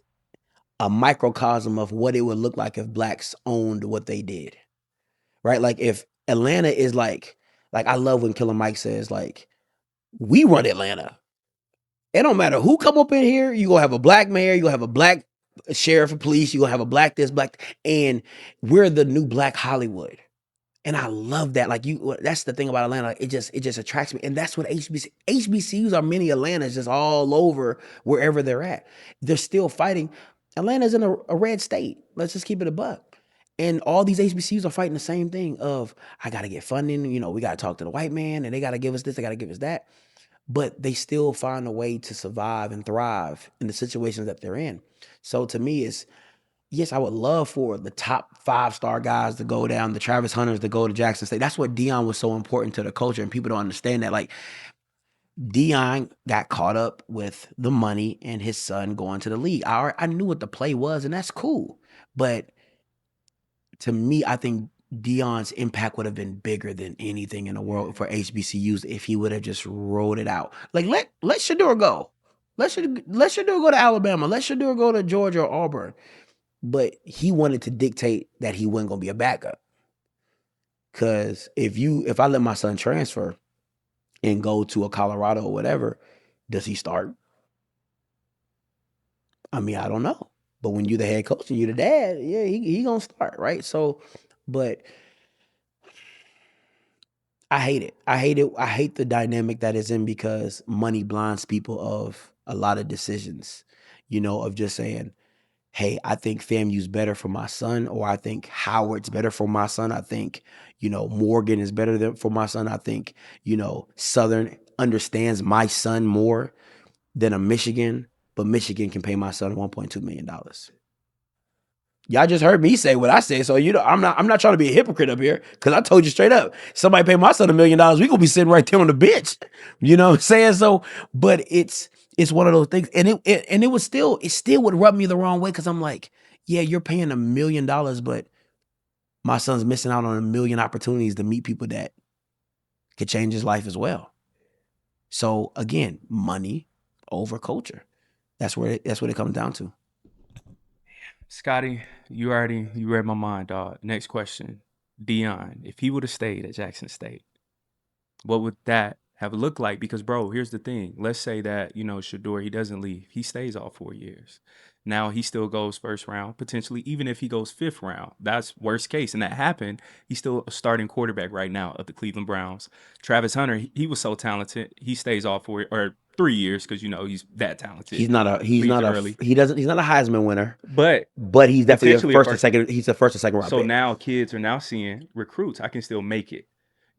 a microcosm of what it would look like if blacks owned what they did, right? Like, if Atlanta is like I love when Killer Mike says, like, we run Atlanta. It don't matter who come up in here. You gonna have a black mayor. You gonna have a black sheriff of police. You gonna have a black this, black, and we're the new black Hollywood. And I love that. Like, that's the thing about Atlanta. Like, it just attracts me, and that's what HBCUs are. Mini Atlantas just all over wherever they're at. They're still fighting. Atlanta's in a red state. Let's just keep it a buck. And all these HBCUs are fighting the same thing of, I got to get funding. We got to talk to the white man, and they got to give us this. They got to give us that. But they still find a way to survive and thrive in the situations that they're in. So to me, it's, yes, I would love for the top 5-star guys to go down, the Travis Hunters to go to Jackson State. That's what Deion was so important to the culture, and people don't understand that. Like, Deion got caught up with the money and his son going to the league. I knew what the play was, and that's cool. But to me, I think Deion's impact would have been bigger than anything in the world for HBCUs if he would have just rolled it out. Like, let Shedeur go. Let Shedeur go to Alabama. Let Shedeur go to Georgia or Auburn. But he wanted to dictate that he wasn't gonna be a backup. Cause if I let my son transfer and go to a Colorado or whatever, does he start? I mean, I don't know. But when you're the head coach and you're the dad, yeah, he gonna start, right? So, but I hate it. I hate it. I hate the dynamic that is in, because money blinds people of a lot of decisions, of just saying, hey, I think FAMU's better for my son, or I think Howard's better for my son. I think, Morgan is better for my son. I think, Southern understands my son more than a Michigan, but Michigan can pay my son $1.2 million. Y'all just heard me say what I said, so I'm not trying to be a hypocrite up here, because I told you straight up, somebody pay my son $1 million, we gonna be sitting right there on the bench. You know what I'm saying? So, but it's one of those things, and it still would rub me the wrong way, because I'm like, yeah, you're paying $1 million, but my son's missing out on a million opportunities to meet people that could change his life as well. So again, money over culture. That's what it comes down to. Scotty, you read my mind, dog. Next question. Deion, if he would have stayed at Jackson State, what would that have looked like? Because, bro, here's the thing. Let's say that, Shedeur, he doesn't leave. He stays all 4 years. Now he still goes first round, potentially, even if he goes fifth round. That's worst case. And that happened. He's still a starting quarterback right now of the Cleveland Browns. Travis Hunter, he was so talented. He stays all 3 years, because he's that talented. He's not a Heisman winner, but he's definitely a first or second. He's a first or second round. So pick. Now kids are now seeing recruits. I can still make it.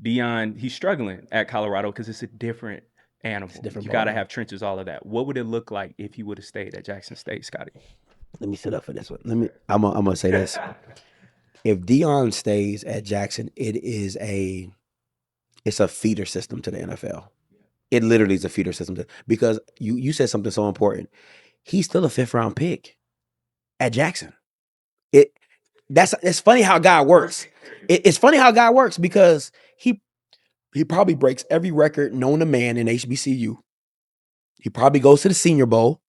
Deion, he's struggling at Colorado because it's a different animal. different You got to ballgame. have trenches, all of that. What would it look like if he would have stayed at Jackson State, Scotty? Let me sit up for this one. I'm gonna say this. If DeSean stays at Jackson, it's a feeder system to the NFL. It literally is a feeder system because you said something so important. He's still a 5th-round pick at Jackson. It's funny how God works. It's funny how God works because he probably breaks every record known to man in HBCU. He probably goes to the Senior Bowl,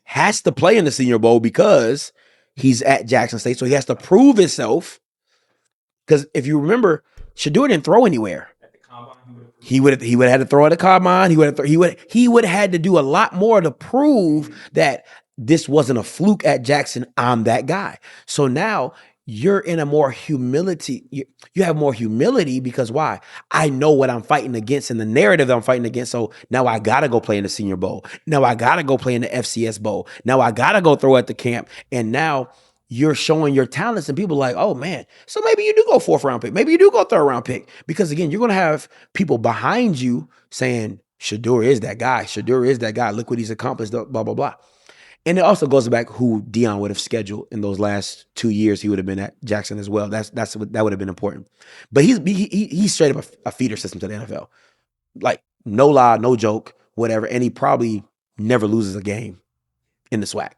has to play in the Senior Bowl because he's at Jackson State, so he has to prove himself. Because if you remember, Shedeur didn't throw anywhere. He would have had to throw at the combine. He would have had to do a lot more to prove that this wasn't a fluke at Jackson. I'm that guy. So now you're in a more humility. You have more humility because why? I know what I'm fighting against and the narrative that I'm fighting against. So now I gotta go play in the Senior Bowl. Now I gotta go play in the FCS Bowl. Now I gotta go throw at the camp. And now you're showing your talents and people are like, oh man, so maybe you do go 4th-round pick. Maybe you do go 3rd-round pick. Because again, you're going to have people behind you saying, Shedeur is that guy. Shedeur is that guy. Look what he's accomplished, blah, blah, blah. And it also goes back who DeSean would have scheduled in those last 2 years. He would have been at Jackson as well. That would have been important. But he's straight up a feeder system to the NFL. Like, no lie, no joke, whatever. And he probably never loses a game in the SWAC.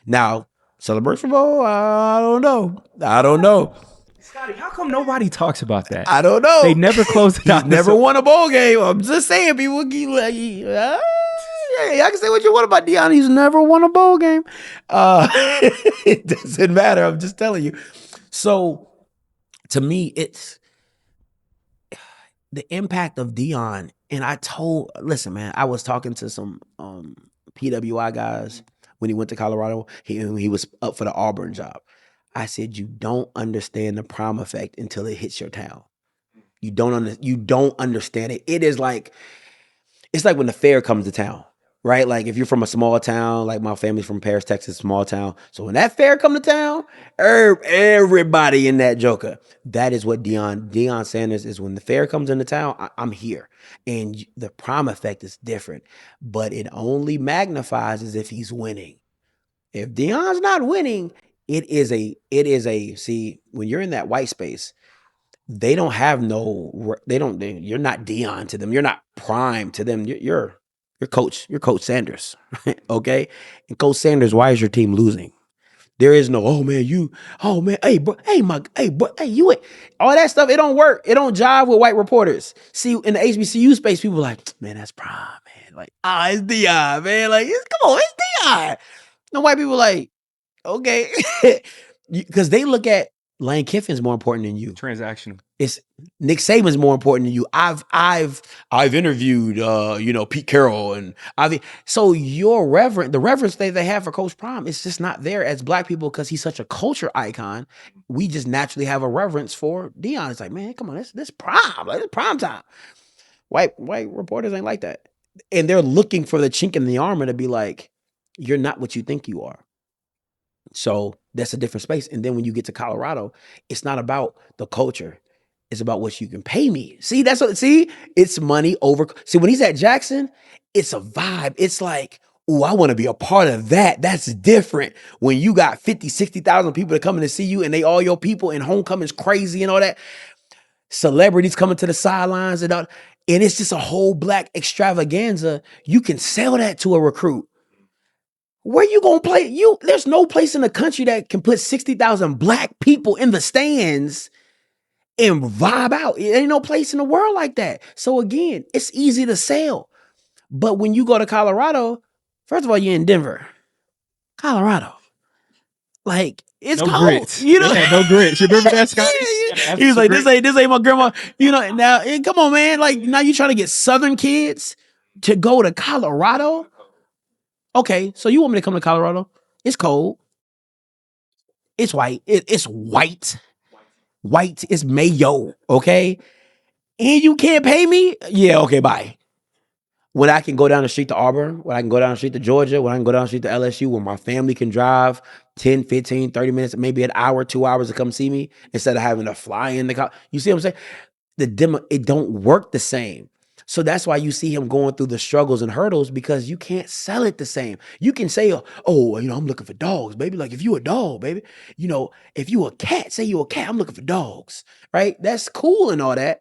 Now, Celebration Bowl? I don't know. Scotty, how come nobody talks about that? I don't know. They never closed it out. Never won a bowl game. I'm just saying, people keep like, yeah, I can say what you want about DeSean. He's never won a bowl game. It doesn't matter. I'm just telling you. So, to me, it's the impact of DeSean. And listen, man, I was talking to some PWI guys when he went to Colorado. He was up for the Auburn job. I said, you don't understand the prime effect until it hits your town. You don't understand it. It's like when the fair comes to town, right? Like if you're from a small town, like my family's from Paris, Texas, small town. So when that fair come to town, everybody in that joker. That is what DeSean Sanders is. When the fair comes into town, I'm here. And the prime effect is different. But it only magnifies as if he's winning. If DeSean's not winning, see, when you're in that white space, you're not DeSean to them. You're not prime to them. You're Coach Sanders, okay? And Coach Sanders, why is your team losing? There is no, hey, bro, you, all that stuff, it don't work. It don't jive with white reporters. See, in the HBCU space, people are like, man, that's prime, man. Like, it's DeSean, man. Like, come on, it's DeSean. And white people are like, okay. Because they look at Lane Kiffin's more important than you. Transactional. It's Nick Saban's more important than you. I've interviewed Pete Carroll and so the reverence they have for Coach Prime, it's just not there as black people because he's such a culture icon. We just naturally have a reverence for DeSean. It's like, man, come on, this prime, like it's prime time. White reporters ain't like that. And they're looking for the chink in the armor to be like, you're not what you think you are. So that's a different space. And then when you get to Colorado, it's not about the culture. It's about what you can pay me. See, it's money over. See, when he's at Jackson, it's a vibe. It's like, oh, I want to be a part of that. That's different. When you got 50, 60,000 people that coming to see you and they all your people and homecoming's crazy and all that. Celebrities coming to the sidelines and all. And it's just a whole black extravaganza. You can sell that to a recruit. Where you gonna play? There's no place in the country that can put 60,000 black people in the stands and vibe out. It ain't no place in the world like that. So again, it's easy to sell. But when you go to Colorado, first of all, you're in Denver. Colorado. Like, it's no cold. Grits. You know? No grits. You remember that, Scott? He was like, this ain't my grandma. Now, come on, man. Like, now you trying to get Southern kids to go to Colorado? Okay, so you want me to come to Colorado? It's cold. It's white. It's white. White is mayo, okay? And you can't pay me? Yeah, okay, bye. When I can go down the street to Auburn, when I can go down the street to Georgia, when I can go down the street to LSU, where my family can drive 10, 15, 30 minutes, maybe an hour, 2 hours to come see me instead of having to fly in the car. You see what I'm saying? It don't work the same. So that's why you see him going through the struggles and hurdles, because you can't sell it the same. You can say, oh, I'm looking for dogs, baby. Like if you a dog, baby, if you a cat, say you a cat, I'm looking for dogs, right? That's cool and all that.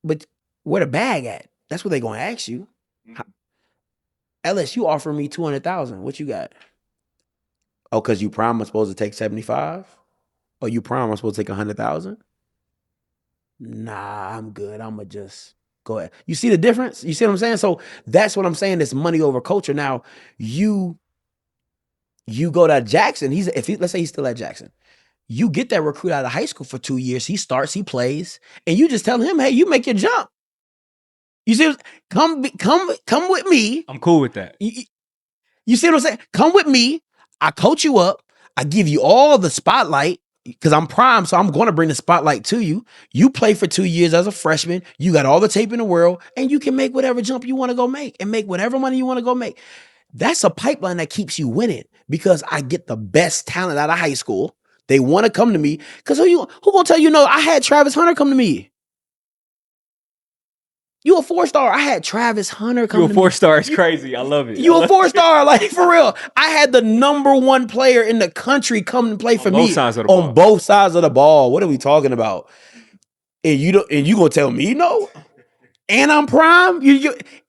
But where the bag at? That's what they gonna ask you. LSU offering me 200,000. What you got? Oh, because you prime I'm supposed to take 75? Or you prime I'm supposed to take 100,000? Nah, I'm good. I'ma just go ahead. You see the difference? You see what I'm saying? So that's what I'm saying. It's money over culture. Now, you go to Jackson. Let's say he's still at Jackson. You get that recruit out of high school for 2 years. He starts, he plays, and you just tell him, hey, you make your jump. You see, come with me. I'm cool with that. You see what I'm saying? Come with me. I coach you up. I give you all the spotlight because I'm prime, so I'm going to bring the spotlight to you. You play for 2 years as a freshman. You got all the tape in the world, and you can make whatever jump you want to go make and make whatever money you want to go make. That's a pipeline that keeps you winning because I get the best talent out of high school. They want to come to me because who gonna tell you no? I had Travis Hunter come to me. You a 4-star. I had Travis Hunter come to me. You a 4-star. It's crazy. I love it. You a 4-star, like for real. I had the number 1 player in the country come and play for me. Both sides of the ball. On both sides of the ball. What are we talking about? And you gonna tell me no? And I'm prime?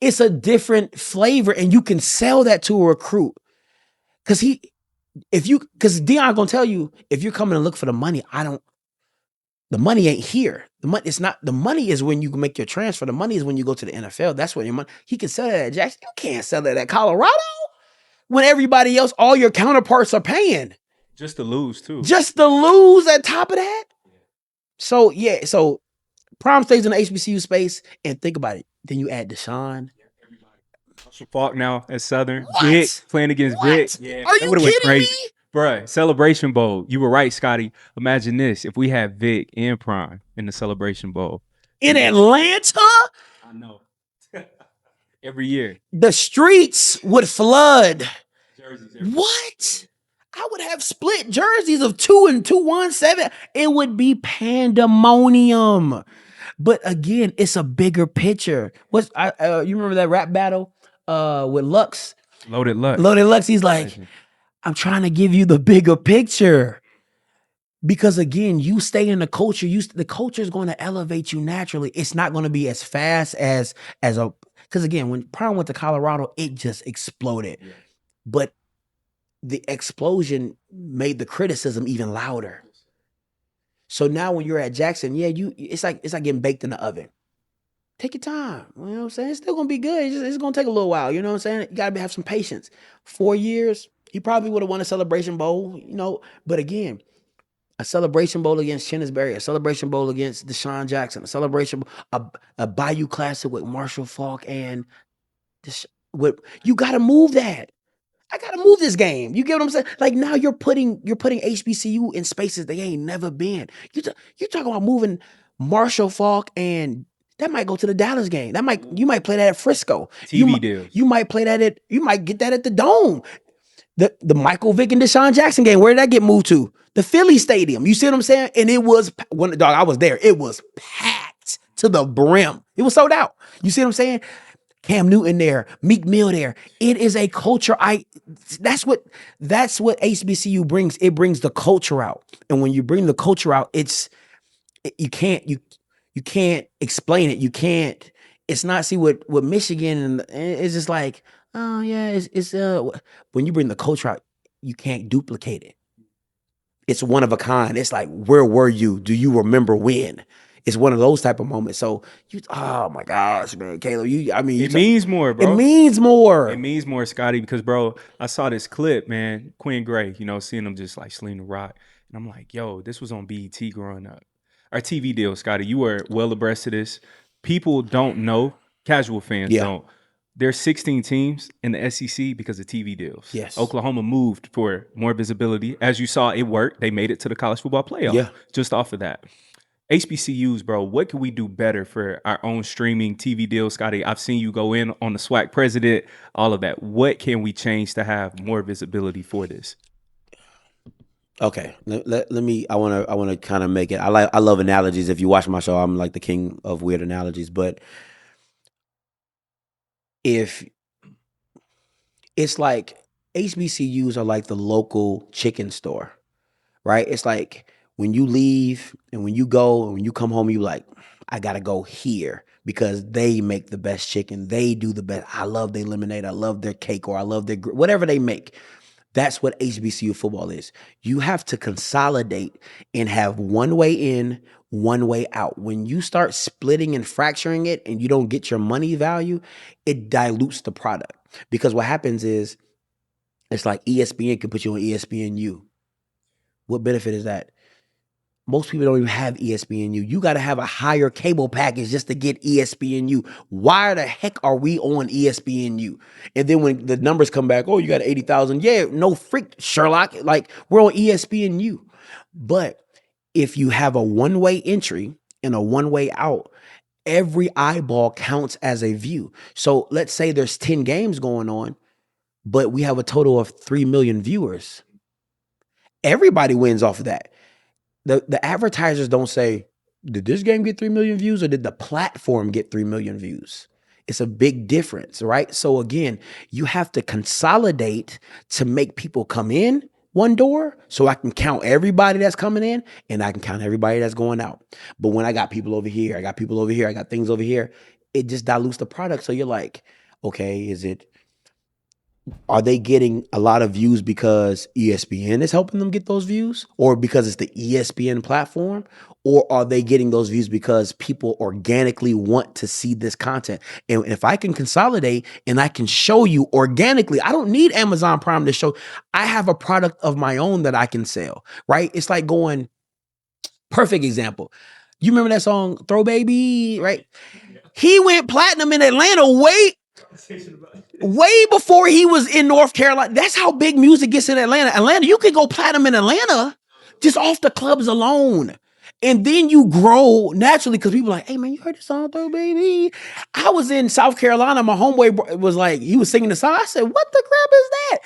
It's a different flavor, and you can sell that to a recruit. Because Deion gonna tell you, if you're coming to look for the money, the money ain't here. The money is when you make your transfer. The money is when you go to the NFL. That's when your money. He can sell that at Jackson. You can't sell that at Colorado when everybody else, all your counterparts are paying. Just to lose too. Just to lose at top of that. So yeah, prime stays in the HBCU space, and think about it. Then you add DeSean. Falk now at Southern. What? Vic playing against Vic. Yeah, are you kidding me? Bruh, Celebration Bowl. You were right, Scotty. Imagine this. If we had Vic and Prime in the Celebration Bowl. In Atlanta? I know. Every year. The streets would flood. Jerseys what? I would have split jerseys of 2 and 217. It would be pandemonium. But again, it's a bigger picture. You remember that rap battle with Lux? Loaded Lux. Loaded Lux. He's like, I'm trying to give you the bigger picture. Because again, you stay in the culture. The culture is going to elevate you naturally. It's not going to be as fast because again, when Prime went to Colorado, it just exploded. Yeah. But the explosion made the criticism even louder. So now when you're at Jackson, it's like getting baked in the oven. Take your time. You know what I'm saying? It's still gonna be good. It's gonna take a little while. You know what I'm saying? You gotta have some patience. 4 years, he probably would have won a Celebration Bowl, But again, a Celebration Bowl against Chennisberry, a Celebration Bowl against DeSean Jackson, a Bayou Classic with Marshall Faulk and you gotta move that. I gotta move this game. You get what I'm saying? Like now you're putting HBCU in spaces they ain't never been. You're talking about moving Marshall Faulk, and that might go to the Dallas game. You might play that at Frisco. TV deals. You might play that you might get that at the Dome. The Michael Vick and DeSean Jackson game. Where did that get moved to? The Philly Stadium. You see what I'm saying? And it was I was there. It was packed to the brim. It was sold out. You see what I'm saying? Cam Newton there, Meek Mill there. It is a culture. That's what HBCU brings. It brings the culture out. And when you bring the culture out, you can't explain it. You can't. It's not what Michigan and it's just like, oh yeah, it's when you bring the culture out, you can't duplicate it. It's one of a kind. It's like, where were you? Do you remember when? It's one of those type of moments. So oh my gosh, man, Caleb, it means more, bro. It means more. It means more, Scotty, because bro, I saw this clip, man, Quinn Gray, seeing them just like sling the rock. And I'm like, yo, this was on BET growing up. Our TV deal, Scotty, you were well abreast of this. People don't know, casual fans don't. There's 16 teams in the SEC because of TV deals. Yes. Oklahoma moved for more visibility. As you saw, it worked. They made it to the college football playoff just off of that. HBCUs, bro, what can we do better for our own streaming TV deal, Scotty? I've seen you go in on the SWAC president, all of that. What can we change to have more visibility for this? Okay, let me. I want to kind of make it. I love analogies. If you watch my show, I'm like the king of weird analogies. But if it's like HBCUs are like the local chicken store, right? It's like when you leave and when you go and when you come home, you like, I gotta go here because they make the best chicken. They do the best. I love their lemonade. I love their cake, or I love their whatever they make. That's what HBCU football is. You have to consolidate and have one way in, one way out. When you start splitting and fracturing it and you don't get your money value, it dilutes the product. Because what happens is it's like ESPN can put you on ESPNU. What benefit is that? Most people don't even have ESPNU. You got to have a higher cable package just to get ESPNU. Why the heck are we on ESPNU? And then when the numbers come back, oh, you got 80,000. Yeah, no freak, Sherlock. Like, we're on ESPNU. But if you have a one-way entry and a one-way out, every eyeball counts as a view. So let's say there's 10 games going on, but we have a total of 3 million viewers. Everybody wins off of that. The advertisers don't say, did this game get 3 million views or did the platform get 3 million views? It's a big difference, right? So again, you have to consolidate to make people come in one door so I can count everybody that's coming in and I can count everybody that's going out. But when I got people over here, I got people over here, I got things over here, it just dilutes the product. So you're like, okay, are they getting a lot of views because ESPN is helping them get those views, or because it's the ESPN platform, or are they getting those views because people organically want to see this content? And if I can consolidate and I can show you organically, I don't need Amazon Prime to show. I have a product of my own that I can sell, right? It's like going, perfect example. You remember that song Throw Baby, right? He went platinum in Atlanta way before he was in North Carolina. That's how big music gets in Atlanta. You can go platinum in Atlanta just off the clubs alone. And then you grow naturally because people are like, hey man, you heard this song, Throw Baby? I was in South Carolina. My homeboy was like, he was singing the song. I said, what the crap is that?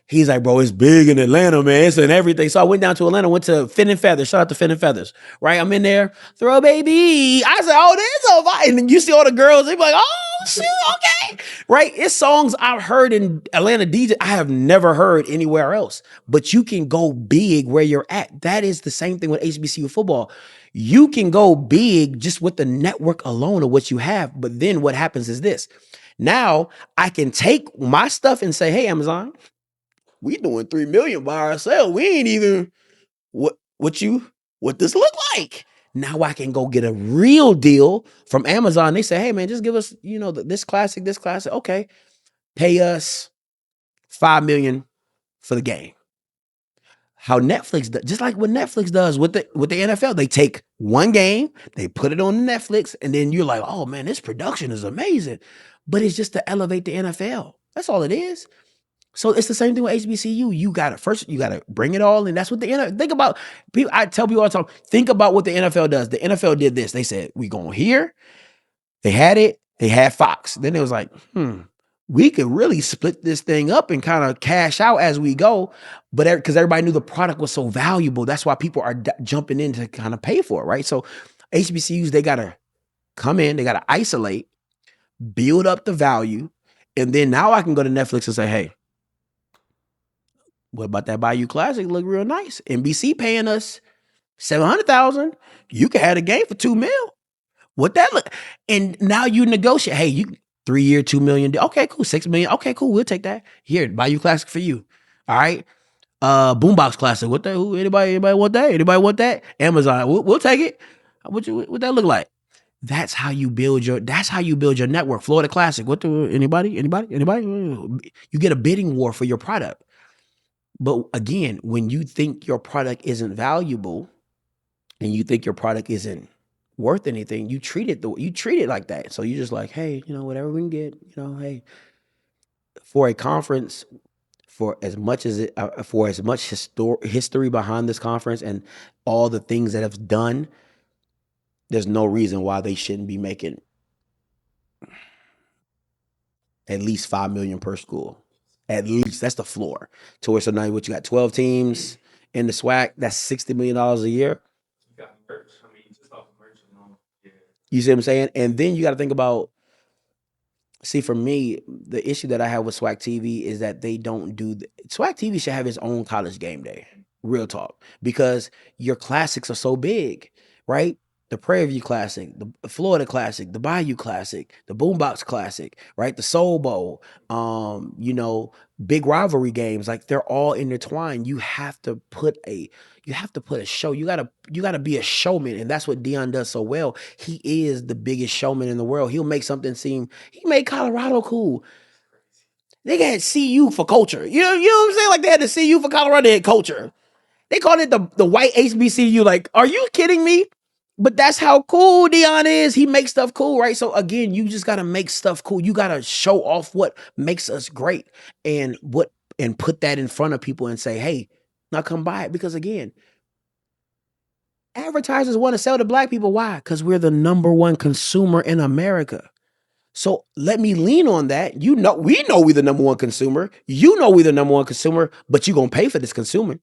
He's like, bro, it's big in Atlanta, man. It's in everything. So I went down to Atlanta, went to Fin and Feathers. Shout out to Fin and Feathers, right? I'm in there, Throw Baby. I said, oh, this is so fine. And then you see all the girls, they be like, oh, shoot, okay. Right? It's songs I've heard in Atlanta DJ I have never heard anywhere else. But you can go big where you're at. That is the same thing with HBCU football. You can go big just with the network alone of what you have. But then what happens is this. Now I can take my stuff and say, hey, Amazon, we doing 3 million by ourselves. We ain't even what this look like. Now I can go get a real deal from Amazon. They say, hey man, just give us, this classic. Okay. Pay us 5 million for the game. How Netflix does, just like what Netflix does with the NFL, they take one game, they put it on Netflix, and then you're like, oh man, this production is amazing. But it's just to elevate the NFL. That's all it is. So it's the same thing with HBCU. You gotta bring it all in. That's what the NFL, think about. People, I tell people all the time, think about what the NFL does. The NFL did this. They said, we going here. They had it. They had Fox. Then it was like, we could really split this thing up and kind of cash out as we go. But because everybody knew the product was so valuable, that's why people are jumping in to kind of pay for it, right? So HBCUs, they gotta come in, they gotta isolate, build up the value, and then now I can go to Netflix and say, hey, what about that Bayou Classic? Look real nice. NBC paying us $700,000. You can have a game for $2 million. What that look? And now you negotiate. Hey, you 3-year, $2 million. Okay, cool. $6 million. Okay, cool. We'll take that. Here, Bayou Classic for you. All right. Boombox Classic. What that? Anybody want that? Anybody want that? Amazon. We'll take it. What that look like? That's how you build your network. Florida Classic. Anybody? You get a bidding war for your product. But again, when you think your product isn't valuable and you think your product isn't worth anything, you treat it like that. So you're just like, hey, whatever we can get, hey, for a conference, for as much history behind this conference and all the things that have done, there's no reason why they shouldn't be making at least 5 million per school. At least that's the floor. To where so now what you got 12 teams in the SWAC, that's $60 million a year. You got merch. I mean, just off merch alone. Yeah. You see what I'm saying? And then you got to think about See, for me, the issue that I have with SWAC TV is that they don't do SWAC TV should have its own college game day. Real talk, because your classics are so big, right? The Prairie View Classic, the Florida Classic, the Bayou Classic, the Boombox Classic, right? The Soul Bowl, big rivalry games, like they're all intertwined. You have to put a show. You gotta be a showman, and that's what Dion does so well. He is the biggest showman in the world. He'll make something seem. He made Colorado cool. They had CU for culture. You know what I'm saying? Like they had the CU for Colorado. They had culture. They called it the white HBCU. Like, are you kidding me? But that's how cool Dion is. He makes stuff cool, right? So again, you just gotta make stuff cool. You gotta show off what makes us great and put that in front of people and say, hey, now come buy it. Because again, advertisers want to sell to black people. Why? Because we're the number one consumer in America. So let me lean on that. We know we're the number one consumer. You know we're the number one consumer, but you're gonna pay for this consumption.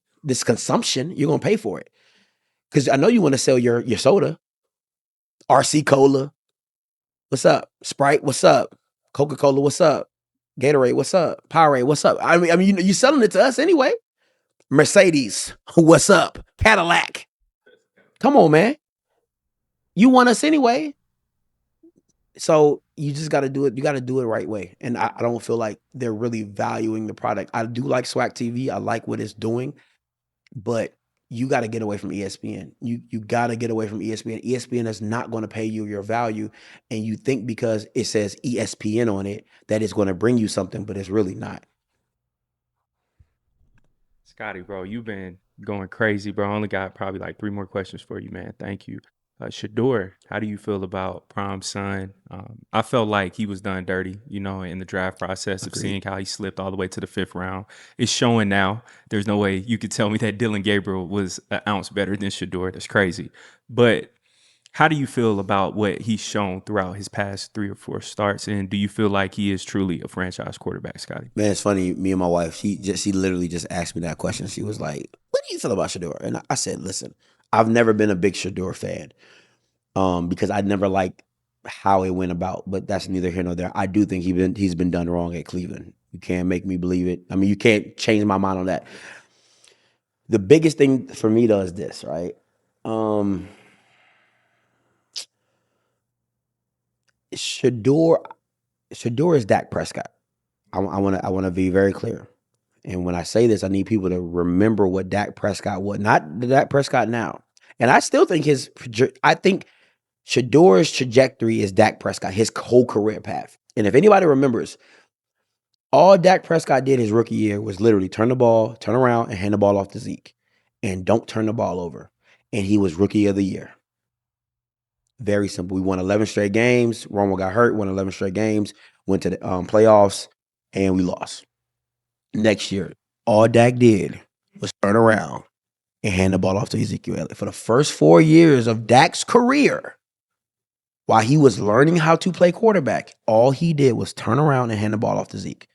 You're gonna pay for it. Because I know you want to sell your soda. RC Cola, what's up? Sprite, what's up? Coca-Cola, what's up? Gatorade, what's up? Powerade, what's up? I mean, you're selling it to us anyway. Mercedes, what's up? Cadillac. Come on, man. You want us anyway. So you just got to do it. You got to do it the right way. And I don't feel like they're really valuing the product. I do like SWAC TV. I like what it's doing, but you got to get away from ESPN. You got to get away from ESPN. ESPN is not going to pay you your value, and you think because it says ESPN on it that it's going to bring you something, but it's really not. Scotty, bro, you've been going crazy, bro. I only got probably like 3 more questions for you, man. Thank you. Shedeur, how do you feel about Prime's son? I felt like he was done dirty, in the draft process of Agreed. seeing how he slipped all the way to the 5th round. It's showing now. There's no way you could tell me that Dylan Gabriel was an ounce better than Shedeur. That's crazy. But how do you feel about what he's shown throughout his past 3 or 4 starts? And do you feel like he is truly a franchise quarterback, Scotty? Man, it's funny. Me and my wife, she literally just asked me that question. She was like, "What do you feel about Shedeur?" And I said, "Listen, I've never been a big Shedeur fan, because I never liked how it went about. But that's neither here nor there. I do think he's been done wrong at Cleveland. You can't make me believe it. I mean, you can't change my mind on that. The biggest thing for me though is this, right? Shedeur is Dak Prescott. I want to be very clear. And when I say this, I need people to remember what Dak Prescott was, not the Dak Prescott now. And I still think I think Shedeur's trajectory is Dak Prescott, his whole career path. And if anybody remembers, all Dak Prescott did his rookie year was literally turn around, and hand the ball off to Zeke. And don't turn the ball over. And he was rookie of the year. Very simple. We won 11 straight games. Romo got hurt, won 11 straight games, went to the playoffs, and we lost. Next year, all Dak did was turn around and hand the ball off to Ezekiel Elliott. For the first 4 years of Dak's career, while he was learning how to play quarterback, all he did was turn around and hand the ball off to Zeke.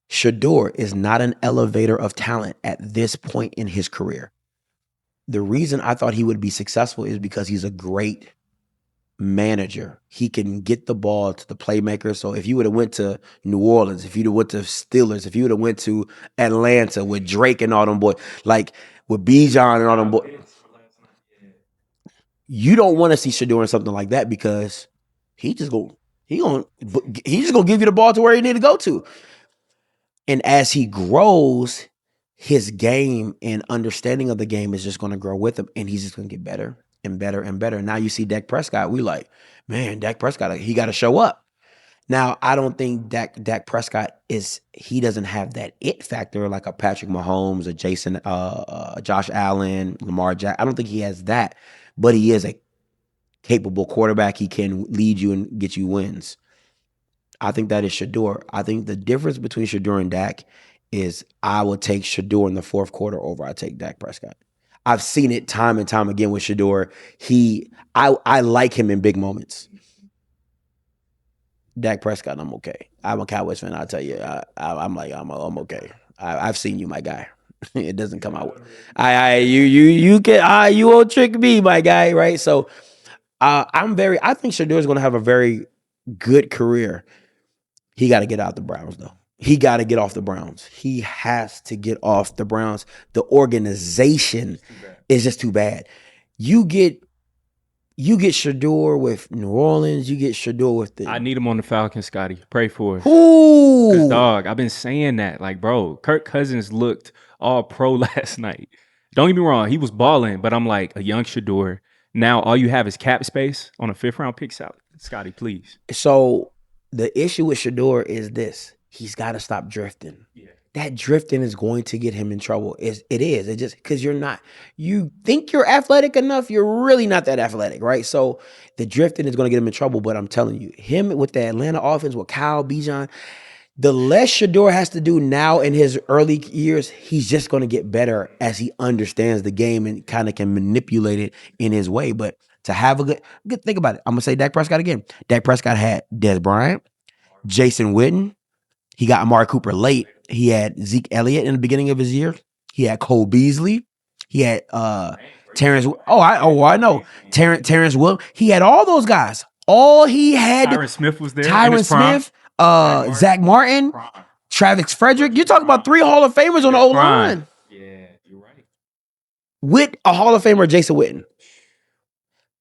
Shedeur is not an elevator of talent at this point in his career. The reason I thought he would be successful is because he's a great manager. He can get the ball to the playmakers. So if you would have went to New Orleans, if you'd have went to Steelers, if you would have went to Atlanta with Drake and all them boys, like with Bijan and all them boys, you don't want to see Shedeur doing something like that because he's just gonna give you the ball to where he need to go to. And as he grows, his game and understanding of the game is just going to grow with him, and he's just going to get better and better and better. Now you see Dak Prescott, we like, man, Dak Prescott, he got to show up. Now, I don't think Dak Prescott he doesn't have that it factor like a Patrick Mahomes, a Josh Allen, Lamar Jackson. I don't think he has that, but he is a capable quarterback. He can lead you and get you wins. I think that is Shedeur. I think the difference between Shedeur and Dak is I would take Shedeur in the 4th quarter over I take Dak Prescott. I've seen it time and time again with Shedeur. I like him in big moments. Dak Prescott, I'm okay. I'm a Cowboys fan. I'll tell you, I'm okay. I've seen you, my guy. It doesn't come out. You won't trick me, my guy, right? So I think Shedeur is going to have a very good career. He got to get out the Browns, though. He got to get off the Browns. He has to get off the Browns. The organization is just too bad. You get Shedeur with New Orleans. You get Shedeur with I the need him on the Falcons, Scotty. Pray for us. who? Cause dog, I've been saying that. Like, bro, Kirk Cousins looked all pro last night. Don't get me wrong, he was balling, but I'm like a young Shedeur. Now all you have is cap space on a 5th-round pick salary. Scotty, please. So the issue with Shedeur is this: he's got to stop drifting. Yeah. That drifting is going to get him in trouble. It is. It just because you're not. You think you're athletic enough, you're really not that athletic, right? So the drifting is going to get him in trouble. But I'm telling you, him with the Atlanta offense with Kyle Bijan, the less Shedeur has to do now in his early years, he's just going to get better as he understands the game and kind of can manipulate it in his way. But to have a good think about it, I'm gonna say Dak Prescott again. Dak Prescott had Dez Bryant, Jason Witten. He got Amari Cooper late. He had Zeke Elliott in the beginning of his year. He had Cole Beasley. He had Terrence. I know Terrence Will. He had all those guys. All he had. Tyron Smith was there. Tyron Smith, Zach Martin, Travis Frederick. You're talking about 3 Hall of Famers on the O-line. Yeah, you're right. With a Hall of Famer, Jason Witten.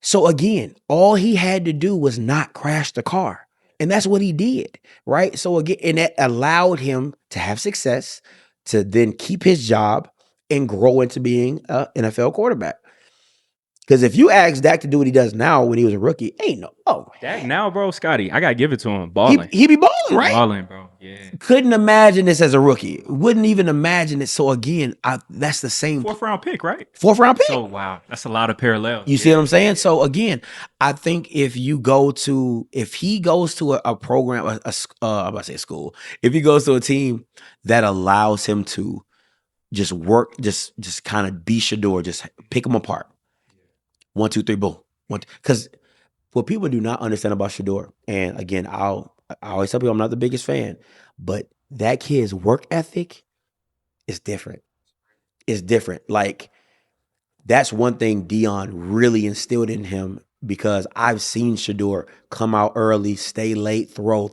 So again, all he had to do was not crash the car. And that's what he did, right? So again, and that allowed him to have success, to then keep his job and grow into being an NFL quarterback. Because if you ask Dak to do what he does now when he was a rookie, ain't no, Dak now, bro, Scotty, I gotta give it to him. Balling. he be balling, right? Balling, bro. Yeah. Couldn't imagine this as a rookie. Wouldn't even imagine it. So again, that's the same 4th-round pick, right? 4th-round pick. So wow, that's a lot of parallels. You see what I'm saying? So again, I think if he goes to a program, I'm about to say a school, if he goes to a team that allows him to just work, just kind of be Shedeur, just pick him apart. 1, 2, 3, boom. Because what people do not understand about Shedeur, and again, I always tell people I'm not the biggest fan, but that kid's work ethic is different. It's different. Like, that's one thing Deion really instilled in him, because I've seen Shedeur come out early, stay late, throw,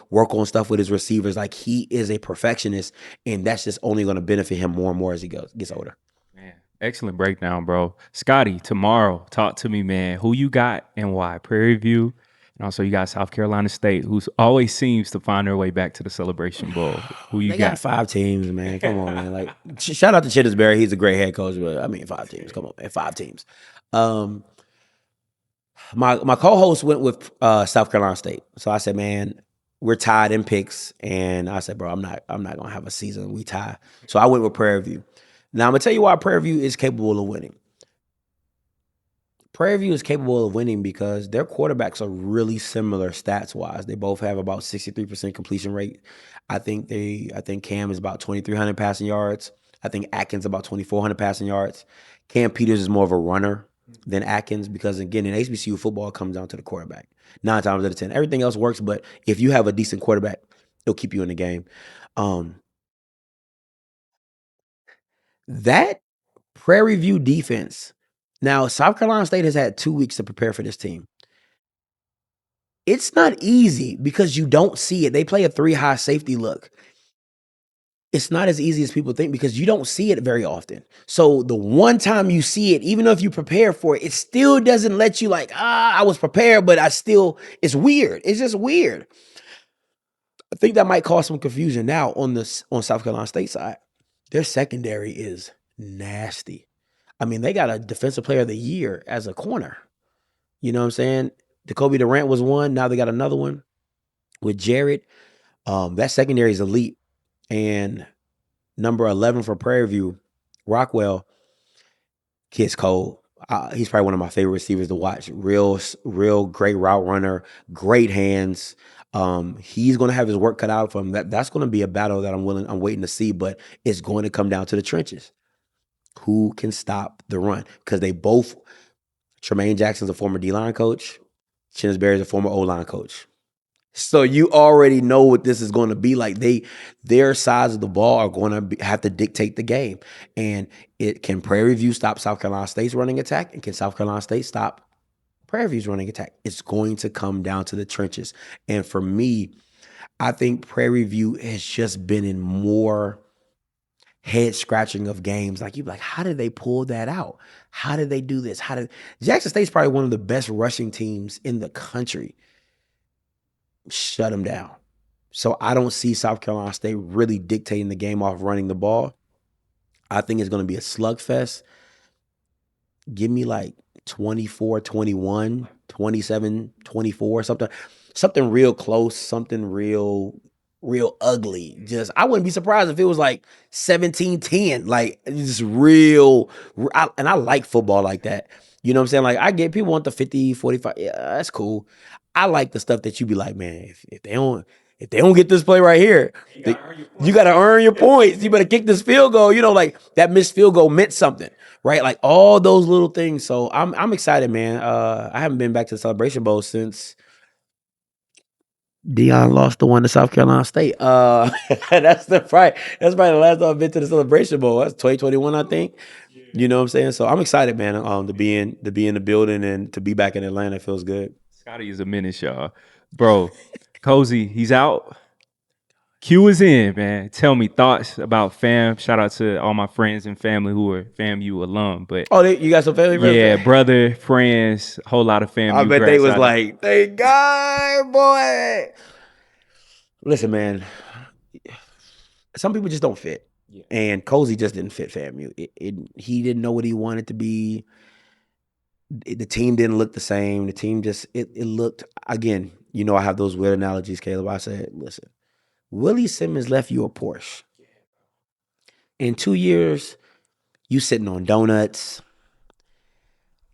work on stuff with his receivers. Like, he is a perfectionist, and that's just only going to benefit him more and more as he gets older. Man, excellent breakdown, bro. Scotty, tomorrow, talk to me, man. Who you got and why? Prairie View, and also you got South Carolina State, who always seems to find their way back to the Celebration Bowl. Who you They got 5 teams, man. Come on, man. Like, shout out to Chittisberry. He's a great head coach, but I mean, 5 teams. Come on, man. 5 teams. My co-host went with South Carolina State, so I said, man, we're tied in picks, and I said, bro, I'm not gonna have a season. We tie, so I went with Prairie View. Now I'm gonna tell you why Prairie View is capable of winning. Prairie View is capable of winning because their quarterbacks are really similar stats wise. They both have about 63% completion rate. I think Cam is about 2,300 passing yards. I think Atkins about 2,400 passing yards. Cam Peters is more of a runner than Atkins, because again, in HBCU football, it comes down to the quarterback. 9 times out of 10, everything else works, but if you have a decent quarterback, it'll keep you in the game. That Prairie View defense. Now, South Carolina State has had 2 weeks to prepare for this team. It's not easy because you don't see it. They play a 3-high safety look. It's not as easy as people think because you don't see it very often. So the one time you see it, even though if you prepare for it, it still doesn't let you like, I was prepared, but it's weird. It's just weird. I think that might cause some confusion now on South Carolina State side. Their secondary is nasty. I mean, they got a defensive player of the year as a corner. You know what I'm saying? Jacoby Durant was one. Now they got another one with Jared. That secondary is elite. And number 11 for Prairie View, Rockwell, kid's cold. He's probably one of my favorite receivers to watch. Real great route runner, great hands. He's going to have his work cut out for him. That's going to be a battle that I'm waiting to see, but it's going to come down to the trenches. Who can stop the run? Because Tremaine Jackson's a former D-line coach. Chittisberry's a former O-line coach. So you already know what this is going to be like. Their sides of the ball are going to have to dictate the game. And can Prairie View stop South Carolina State's running attack? And can South Carolina State stop Prairie View's running attack? It's going to come down to the trenches. And for me, I think Prairie View has just been in more head scratching of games. Like, you be like, how did they pull that out? How did they do this? Jackson State's probably one of the best rushing teams in the country. Shut them down. So I don't see South Carolina State really dictating the game off running the ball. I think it's going to be a slugfest. Give me like 24-21, 27-24, something real close, something real ugly. Just, I wouldn't be surprised if it was like 17-10, like just real. And I like football like that. You know what I'm saying? Like, I get people want the 50, 45. Yeah, that's cool. I like the stuff that you be like, man, if they don't get this play right here, you got to earn your points. You better kick this field goal. You know, like that missed field goal meant something, right? Like all those little things. So I'm excited, man. I haven't been back to the Celebration Bowl since Deion lost the one to South Carolina State. That's probably the last time I've been to the Celebration Bowl. That's 2021, I think. You know what I'm saying? So I'm excited, man. To be in the building and to be back in Atlanta. It feels good. Scotty is a menace, y'all. Bro, Cozy, he's out. Q is in, man. Tell me thoughts about fam. Shout out to all my friends and family who are FAMU alum. But You got some family friends? yeah, brother, friends, whole lot of FAMU. I bet they was like, thank God, boy. Listen, man. Some people just don't fit. Yeah. And Cozy just didn't fit FAMU. He didn't know what he wanted to be. The team didn't look the same. The team just, it looked, again, you know, I have those weird analogies, Caleb. I said, listen, Willie Simmons left you a Porsche. In 2 years, you sitting on donuts.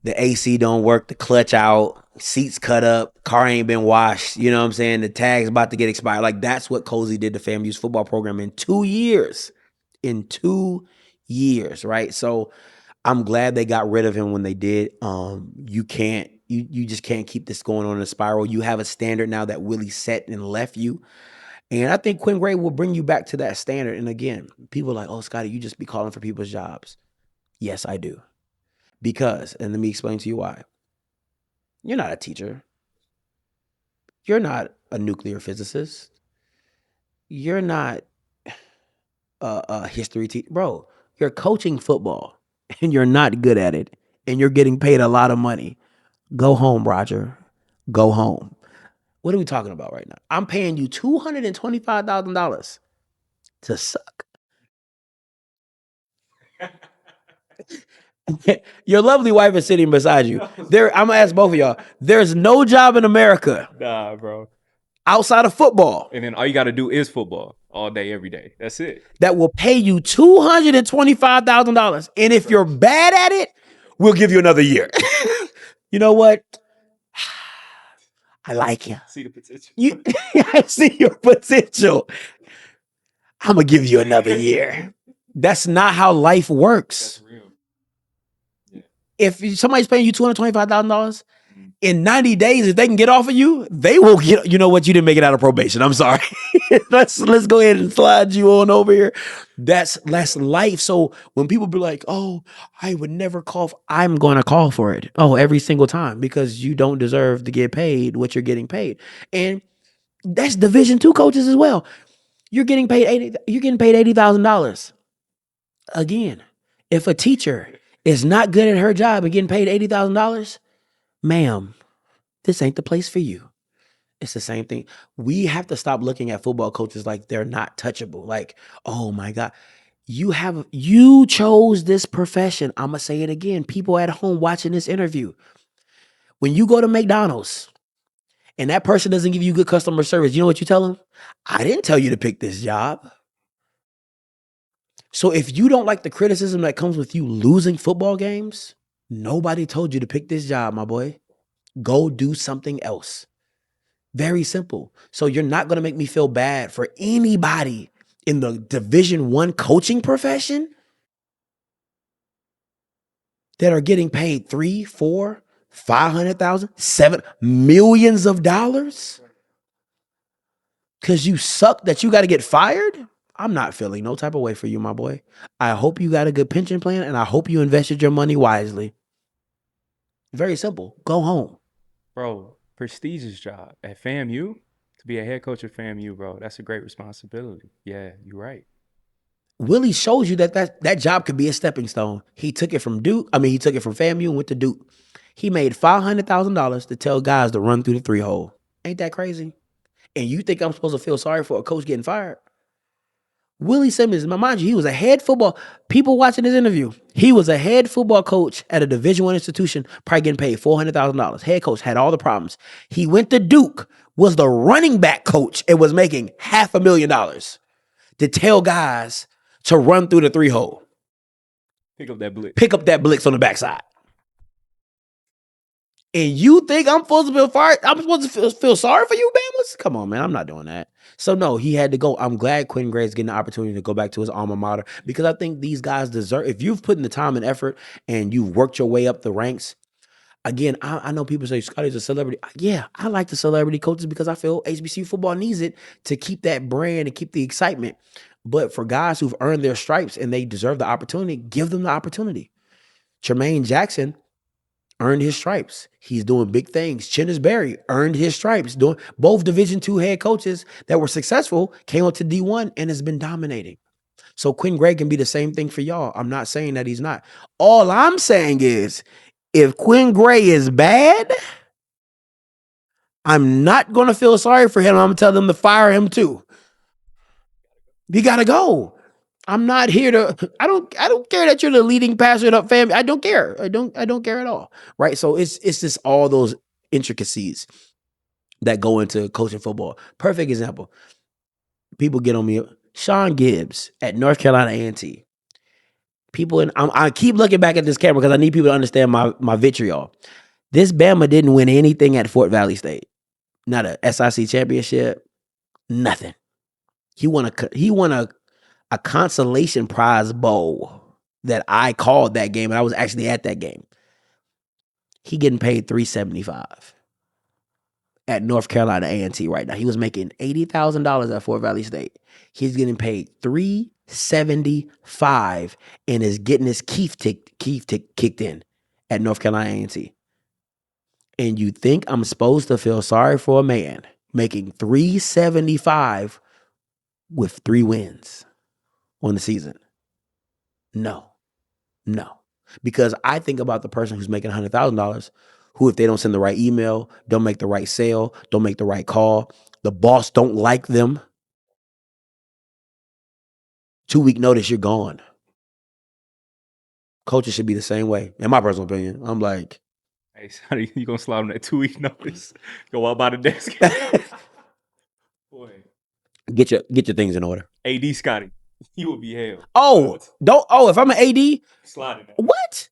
The AC don't work, the clutch out, seats cut up, car ain't been washed. You know what I'm saying? The tag's about to get expired. Like, that's what Cozy did to FAMU's football program in 2 years. In 2 years, right? So I'm glad they got rid of him when they did. You just can't keep this going on in a spiral. You have a standard now that Willie set and left you. And I think Quinn Gray will bring you back to that standard. And again, people are like, oh, Scotty, you just be calling for people's jobs. Yes, I do. Because, and let me explain to you why. You're not a teacher. You're not a nuclear physicist. You're not a history teacher. Bro, you're coaching football and you're not good at it and you're getting paid a lot of money. Go home, Roger. Go home. What are we talking about right now? I'm paying you $225,000 to suck. Your lovely wife is sitting beside you. I'm gonna ask both of y'all. There's no job in America, nah, bro, outside of football, and then all you got to do is football all day, every day. That's it. That will pay you $225,000, and if you're bad at it, we'll give you another year. You know what? I like you. See the potential. I see your potential. I'm gonna give you another year. That's not how life works. That's real. If somebody's paying you $225,000 in 90 days, if they can get off of you, they will get. You know what? You didn't make it out of probation. I'm sorry. let's go ahead and slide you on over here. That's life. So when people be like, "Oh, I would never call," I'm going to call for it. Oh, every single time, because you don't deserve to get paid what you're getting paid, and that's Division II coaches as well. You're getting paid $80,000. Again, if a teacher is not good at her job and getting paid $80,000, ma'am, this ain't the place for you. It's the same thing. We have to stop looking at football coaches like they're not touchable. Like, oh my God, you chose this profession. I'm going to say it again. People at home watching this interview. When you go to McDonald's and that person doesn't give you good customer service, you know what you tell them? I didn't tell you to pick this job. So if you don't like the criticism that comes with you losing football games, nobody told you to pick this job, my boy. Go do something else. Very simple. So you're not going to make me feel bad for anybody in the Division I coaching profession that are getting paid $300,000, $400,000, $500,000, $7 million because you suck that you got to get fired. I'm not feeling no type of way for you, my boy. I hope you got a good pension plan, and I hope you invested your money wisely. Very simple. Go home. Bro, prestigious job at FAMU. To be a head coach of FAMU, bro, that's a great responsibility. Yeah, you're right. Willie shows you that job could be a stepping stone. He took it from Duke. I mean, he took it from FAMU and went to Duke. He made $500,000 to tell guys to run through the 3-hole. Ain't that crazy? And you think I'm supposed to feel sorry for a coach getting fired? Willie Simmons, mind you, he was a head football. People watching this interview, he was a head football coach at a Division I institution, probably getting paid $400,000. Head coach, had all the problems. He went to Duke, was the running back coach, and was making $500,000 to tell guys to run through the 3-hole. Pick up that blitz. Pick up that blitz on the backside. And you think I'm supposed to feel fired? I'm supposed to feel sorry for you, Bama's? Come on, man. I'm not doing that. So, no, he had to go. I'm glad Quentin Gray's getting the opportunity to go back to his alma mater because I think these guys deserve, if you've put in the time and effort and you've worked your way up the ranks, again, I know people say Scottay's a celebrity. Yeah, I like the celebrity coaches because I feel HBCU football needs it to keep that brand and keep the excitement. But for guys who've earned their stripes and they deserve the opportunity, give them the opportunity. DeSean Jackson earned his stripes. He's doing big things. Chennis Berry earned his stripes. Doing both Division II head coaches that were successful came up to D1 and has been dominating. So Quentin Gray can be the same thing for y'all. I'm not saying that he's not. All I'm saying is if Quentin Gray is bad, I'm not going to feel sorry for him. I'm going to tell them to fire him too. He got to go. I'm not here to, I don't care that you're the leading passer of family. I don't care. I don't care at all. Right. So it's just all those intricacies that go into coaching football. Perfect example. People get on me. Sean Gibbs at North Carolina A&T. People, I keep looking back at this camera because I need people to understand my vitriol. This Bama didn't win anything at Fort Valley State. Not a SIC championship. Nothing. He won a consolation prize bowl that I called that game, and I was actually at that game. He getting paid $375 at North Carolina A&T right now. He was making $80,000 at Fort Valley State. He's getting paid $375 and is getting his Keith kicked in at North Carolina A&T. And you think I'm supposed to feel sorry for a man making $375 with 3 wins on the season? No. Because I think about the person who's making $100,000 who, if they don't send the right email, don't make the right sale, don't make the right call, the boss don't like them, 2-week notice, you're gone. Coaches should be the same way, in my personal opinion. I'm like, hey, sorry, you gonna slide on that 2-week notice? Go out by the desk. Boy, get your things in order. AD Scotty, you will be hell. If I'm an AD, sliding. What?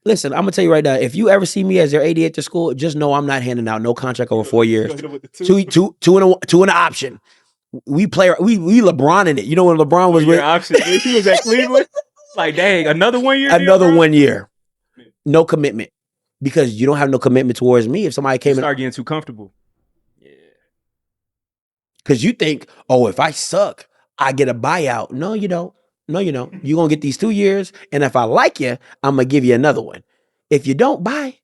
Listen, I'm gonna tell you right now. If you ever see me as your AD at your school, just know I'm not handing out no contract over 4 years. Two and an option. We LeBron in it. You know when LeBron was with option, he was at Cleveland. Like, dang, another 1 year. Another 1 year, no commitment, because you don't have no commitment towards me. If somebody came, start getting too comfortable. Yeah, because you think, if I suck, I get a buyout. No, you don't. No, you don't. You're going to get these 2 years, and if I like you, I'm going to give you another one. If you don't, bye.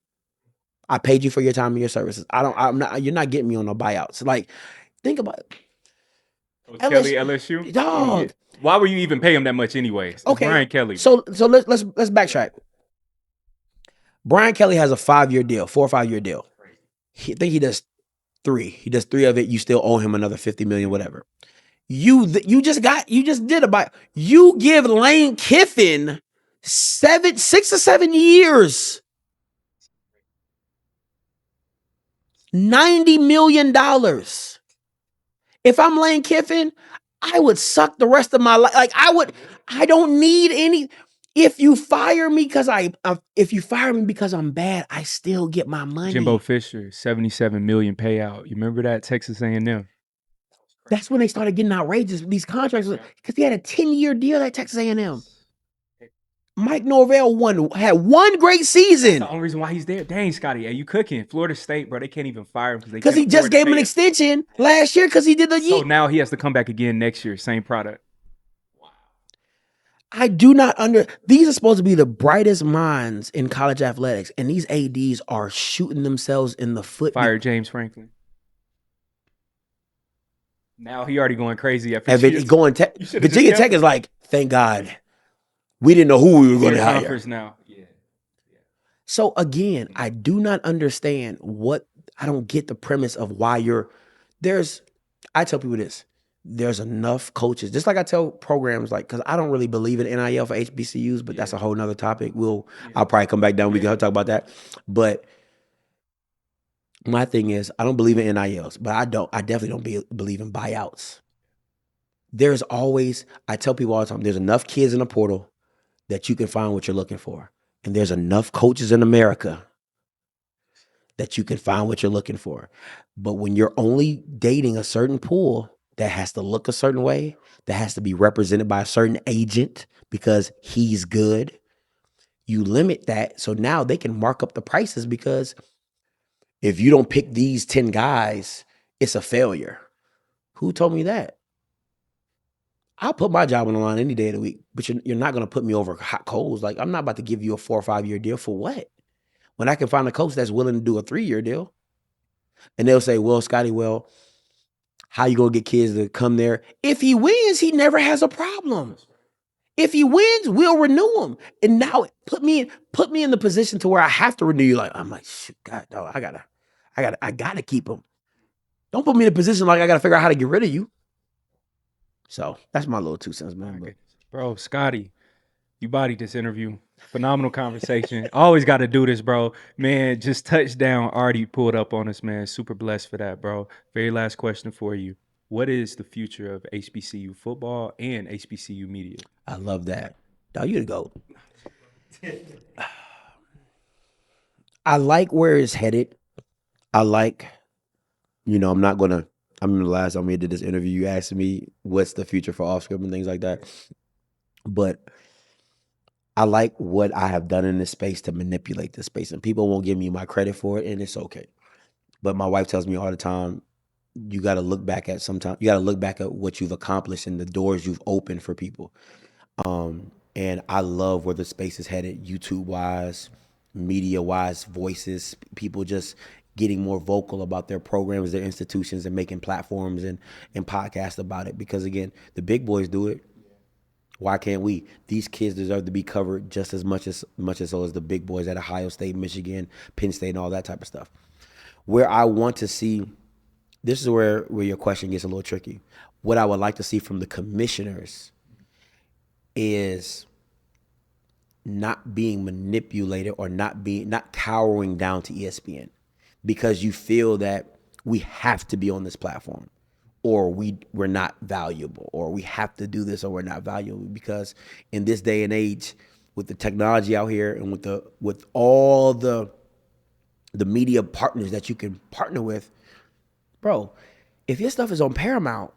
I paid you for your time and your services. You're not getting me on no buyouts. Like, think about it. Kelly, LSU? Dog. Why were you even pay him that much anyways? Okay. Brian Kelly. So let's backtrack. Brian Kelly has a 5-year deal, 4 or 5 year deal. I think he does 3. He does 3 of it. You still owe him another $50 million, whatever. You just did a buy. You give Lane Kiffin 6 or 7 years, $90 million. If I'm Lane Kiffin, I would suck the rest of my life. Like I don't need any. If you fire me because I'm bad, I still get my money. Jimbo Fisher, $77 million payout. You remember that? Texas A&M. That's when they started getting outrageous. These contracts, because he had a 10-year deal at Texas A&M. Mike Norvell had 1 great season. That's the only reason why he's there. Dang, Scotty, are you cooking? Florida State, bro, they can't even fire him because he just gave him an extension last year because he did the year. So now he has to come back again next year, same product. Wow. I do not these are supposed to be the brightest minds in college athletics, and these ADs are shooting themselves in the foot. Fire James Franklin. Now he already going crazy at And Virginia. going Tech, You should have just Virginia kept Tech him. is like, thank God, we didn't know who we were He's going in to the hire. conference now. Yeah. So again, I do not understand I don't get the premise of why I tell people this, there's enough coaches, just like I tell programs, like, because I don't really believe in NIL for HBCUs, but that's a whole nother topic. I'll probably come back down. We can talk about that. But my thing is, I don't believe in NILs, but I definitely don't believe in buyouts. I tell people all the time, there's enough kids in the portal that you can find what you're looking for. And there's enough coaches in America that you can find what you're looking for. But when you're only dating a certain pool that has to look a certain way, that has to be represented by a certain agent because he's good, you limit that. So now they can mark up the prices because if you don't pick these 10 guys, it's a failure. Who told me that? I'll put my job on the line any day of the week, but you're not going to put me over hot coals. Like, I'm not about to give you a 4 or 5 year deal for what? When I can find a coach that's willing to do a 3-year deal. And they'll say, well, Scotty, how you going to get kids to come there? If he wins, he never has a problem. If he wins, we'll renew him. And now put me in the position to where I have to renew you. Like, I'm like, shoot, God, dog, I gotta keep him. Don't put me in a position like I gotta figure out how to get rid of you. So that's my little 2 cents, man. But Bro, Scotty, you bodied this interview. Phenomenal conversation. Always got to do this, bro. Man, just touchdown already pulled up on us, man. Super blessed for that, bro. Very last question for you. What is the future of HBCU football and HBCU media? I love that. Dog, you the GOAT. I like where it's headed. I like, I'm not gonna. I remember the last time we did this interview, you asked me what's the future for off script and things like that. But I like what I have done in this space to manipulate this space, and people won't give me my credit for it, and it's okay. But my wife tells me all the time, you got to look back at what you've accomplished and the doors you've opened for people. And I love where the space is headed, YouTube wise, media wise, voices, people just getting more vocal about their programs, their institutions, and making platforms and podcasts about it. Because again, the big boys do it. Why can't we? These kids deserve to be covered just as much as so as the big boys at Ohio State, Michigan, Penn State, and all that type of stuff. Where I want to see, this is where your question gets a little tricky. What I would like to see from the commissioners is not being manipulated or not cowering down to ESPN because you feel that we have to be on this platform or we're not valuable or we have to do this or we're not valuable. Because in this day and age, with the technology out here and with all the media partners that you can partner with, bro, if your stuff is on Paramount,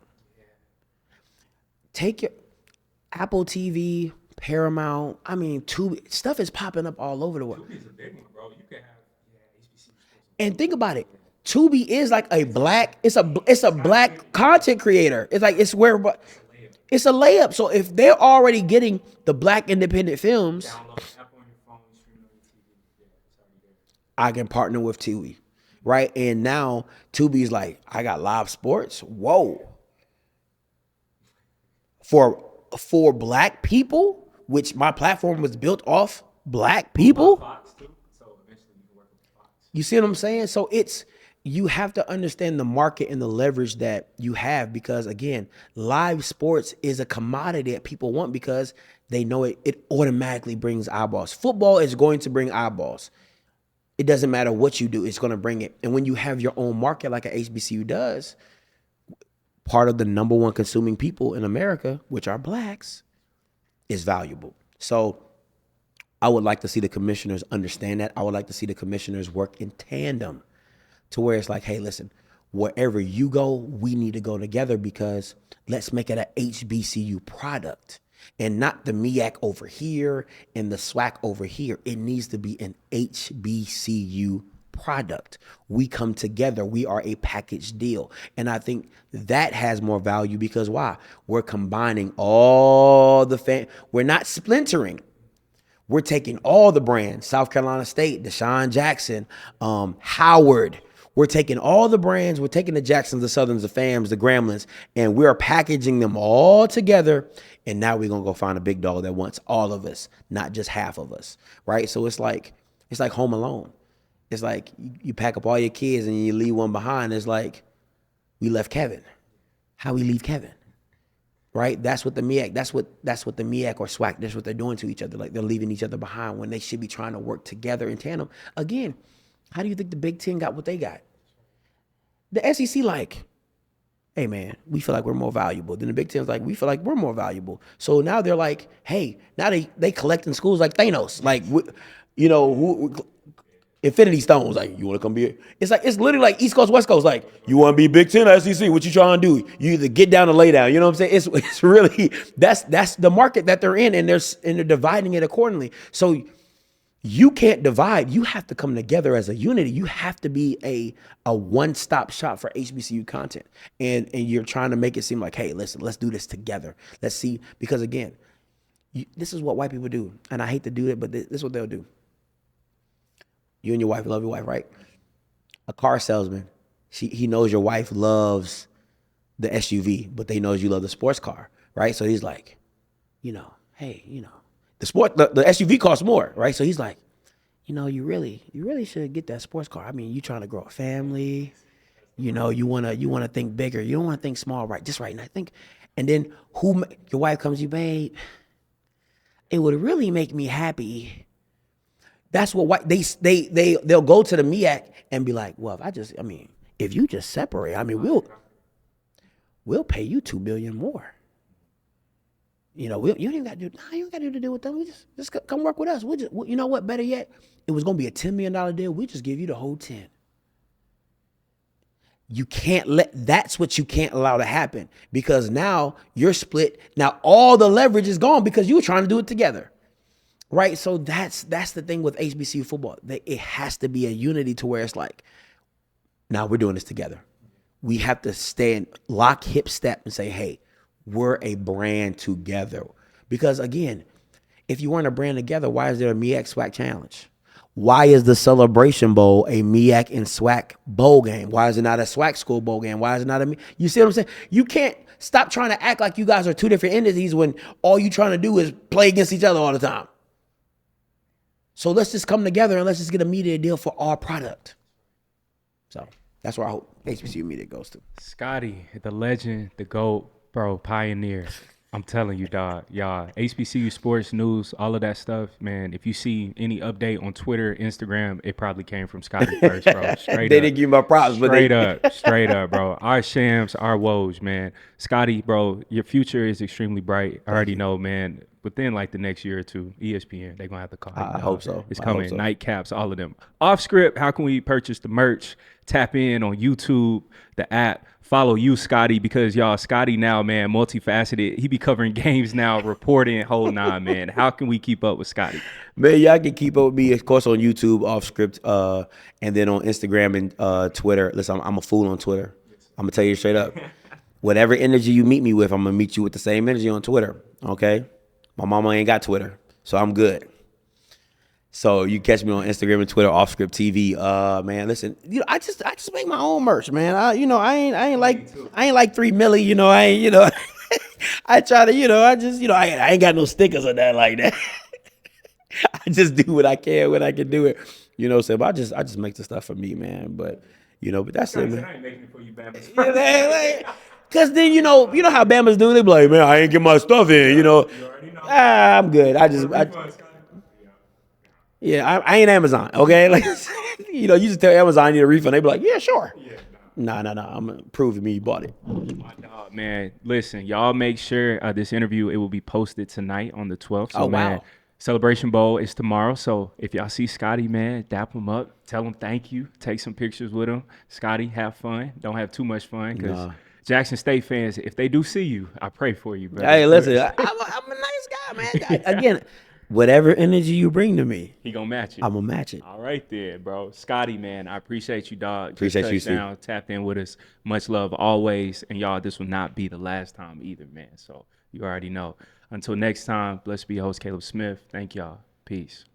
take your Apple TV, Paramount, Tubi, stuff is popping up all over the world. Tubi's a big one, bro. You can have HBCU. And think about it. Tubi is like it's a black content creator. It's like it's a layup. So if they're already getting the black independent films, I can partner with Tubi, right? And now Tubi's like, I got live sports. Whoa. For black people, which my platform was built off black people. You see what I'm saying? So you have to understand the market and the leverage that you have because, again, live sports is a commodity that people want because they know it automatically brings eyeballs. Football is going to bring eyeballs. It doesn't matter what you do, it's going to bring it. And when you have your own market like an HBCU does, part of the number one consuming people in America, which are blacks, is valuable. So I would like to see the commissioners understand that. I would like to see the commissioners work in tandem to where it's like, hey, listen, wherever you go, we need to go together because let's make it an HBCU product and not the MEAC over here and the SWAC over here. It needs to be an HBCU product. We come together. We are a package deal. And I think that has more value because why? We're combining all the we're not splintering. We're taking all the brands, South Carolina State, DeSean Jackson, Howard. We're taking all the brands, we're taking the Jacksons, the Southerns, the Fams, the Gremlins, and we're packaging them all together. And now we're gonna go find a big dog that wants all of us, not just half of us, right? So it's like Home Alone. It's like you pack up all your kids and you leave one behind. It's like we left Kevin. How we leave Kevin, right? That's what the MEAC. That's what the MEAC or SWAC. That's what they're doing to each other. Like they're leaving each other behind when they should be trying to work together in tandem. Again, how do you think the Big Ten got what they got? The SEC like, hey man, we feel like we're more valuable. Then the Big Ten's like, we feel like we're more valuable. So now they're like, hey, now they collecting schools like Thanos, like Infinity Stones. Like, you want to come be? It's literally like East Coast, West Coast. Like, you want to be Big Ten, SEC? What you trying to do? You either get down or lay down. You know what I'm saying? It's really that's the market that they're in, and they're dividing it accordingly. So you can't divide. You have to come together as a unity. You have to be a one-stop shop for HBCU content. And you're trying to make it seem like, hey, listen, let's do this together. Let's see. Because again, this is what white people do. And I hate to do it, but this is what they'll do. You and your wife love your wife, right? A car salesman, he knows your wife loves the SUV, but they knows you love the sports car, right? So he's like, hey, the SUV costs more, right? So he's like, you really should get that sports car. I mean, you trying to grow a family, you wanna think bigger. You don't want to think small, right? Just right now, and then your wife comes to you, babe, it would really make me happy. That's what they'll go to the MEAC and be like, well, if you just separate, we'll pay you $2 billion more. You ain't got to do with them. We just come work with us. You know what? Better yet, it was gonna be a $10 million deal. We just give you the whole 10. That's what you can't allow to happen, because now you're split. Now all the leverage is gone because you were trying to do it together. Right, so that's the thing with HBCU football. It has to be a unity to where it's like, now we're doing this together. We have to stand, lock hip step and say, hey, we're a brand together. Because again, if you weren't a brand together, why is there a MEAC SWAC challenge? Why is the Celebration Bowl a MEAC and SWAC bowl game? Why is it not a SWAC school bowl game? Why is it not you see what I'm saying? You can't stop trying to act like you guys are two different entities when all you trying to do is play against each other all the time. So let's just come together and let's just get a media deal for our product. So that's where I hope HBCU media goes to. Scotty, the legend, the GOAT, bro, pioneer. I'm telling you, dog, y'all, HBCU sports news, all of that stuff, man. If you see any update on Twitter, Instagram, it probably came from Scotty first, bro. Straight they up. didn't give my props, but straight up, bro. Our shams, our woes, man. Scotty, bro, your future is extremely bright. I already know, man. Within like the next year or two, ESPN, they're going to have to call you. I hope so. It's coming. So. Nightcaps, all of them. Off script, how can we purchase the merch? Tap in on YouTube, the app. Follow you, Scotty, because y'all, Scotty now, man, multifaceted. He be covering games now, reporting, whole nine, man. How can we keep up with Scotty? Man, y'all can keep up with me, of course, on YouTube, off script, and then on Instagram and Twitter. Listen, I'm a fool on Twitter. I'm going to tell you straight up. Whatever energy you meet me with, I'm going to meet you with the same energy on Twitter, okay? My mama ain't got Twitter, so I'm good. So you catch me on Instagram and Twitter, Off Script TV. Man, listen, I just make my own merch, man. I ain't like 3 milli, I try to, I ain't got no stickers or that like that. I just do what I can when I can do it. So I just make the stuff for me, man. But that's it, man. I ain't making it for you, Bama. Cause then you know how Bamas do. They be like, man, I ain't get my stuff in. You already know. I'm good. I ain't Amazon. Okay, like you just tell Amazon you need a refund. They be like, yeah, sure. Yeah, no. I'm gonna prove to me you bought it. My dog, man. Listen, y'all make sure this interview it will be posted tonight on the 12th. So, man, Celebration Bowl is tomorrow. So if y'all see Scotty, man, dap him up, tell him thank you, take some pictures with him. Scotty, have fun. Don't have too much fun because. Jackson State fans, if they do see you, I pray for you, bro. Hey, listen, I'm a nice guy, man. Again, whatever energy you bring to me, he gonna match it. I'm gonna match it. All right, there, bro. Scotty, man, I appreciate you, dog. Appreciate you, Steve. Tap in with us. Much love always, and y'all, this will not be the last time either, man. So you already know. Until next time, blessed be your host, Caleb Smith. Thank y'all. Peace.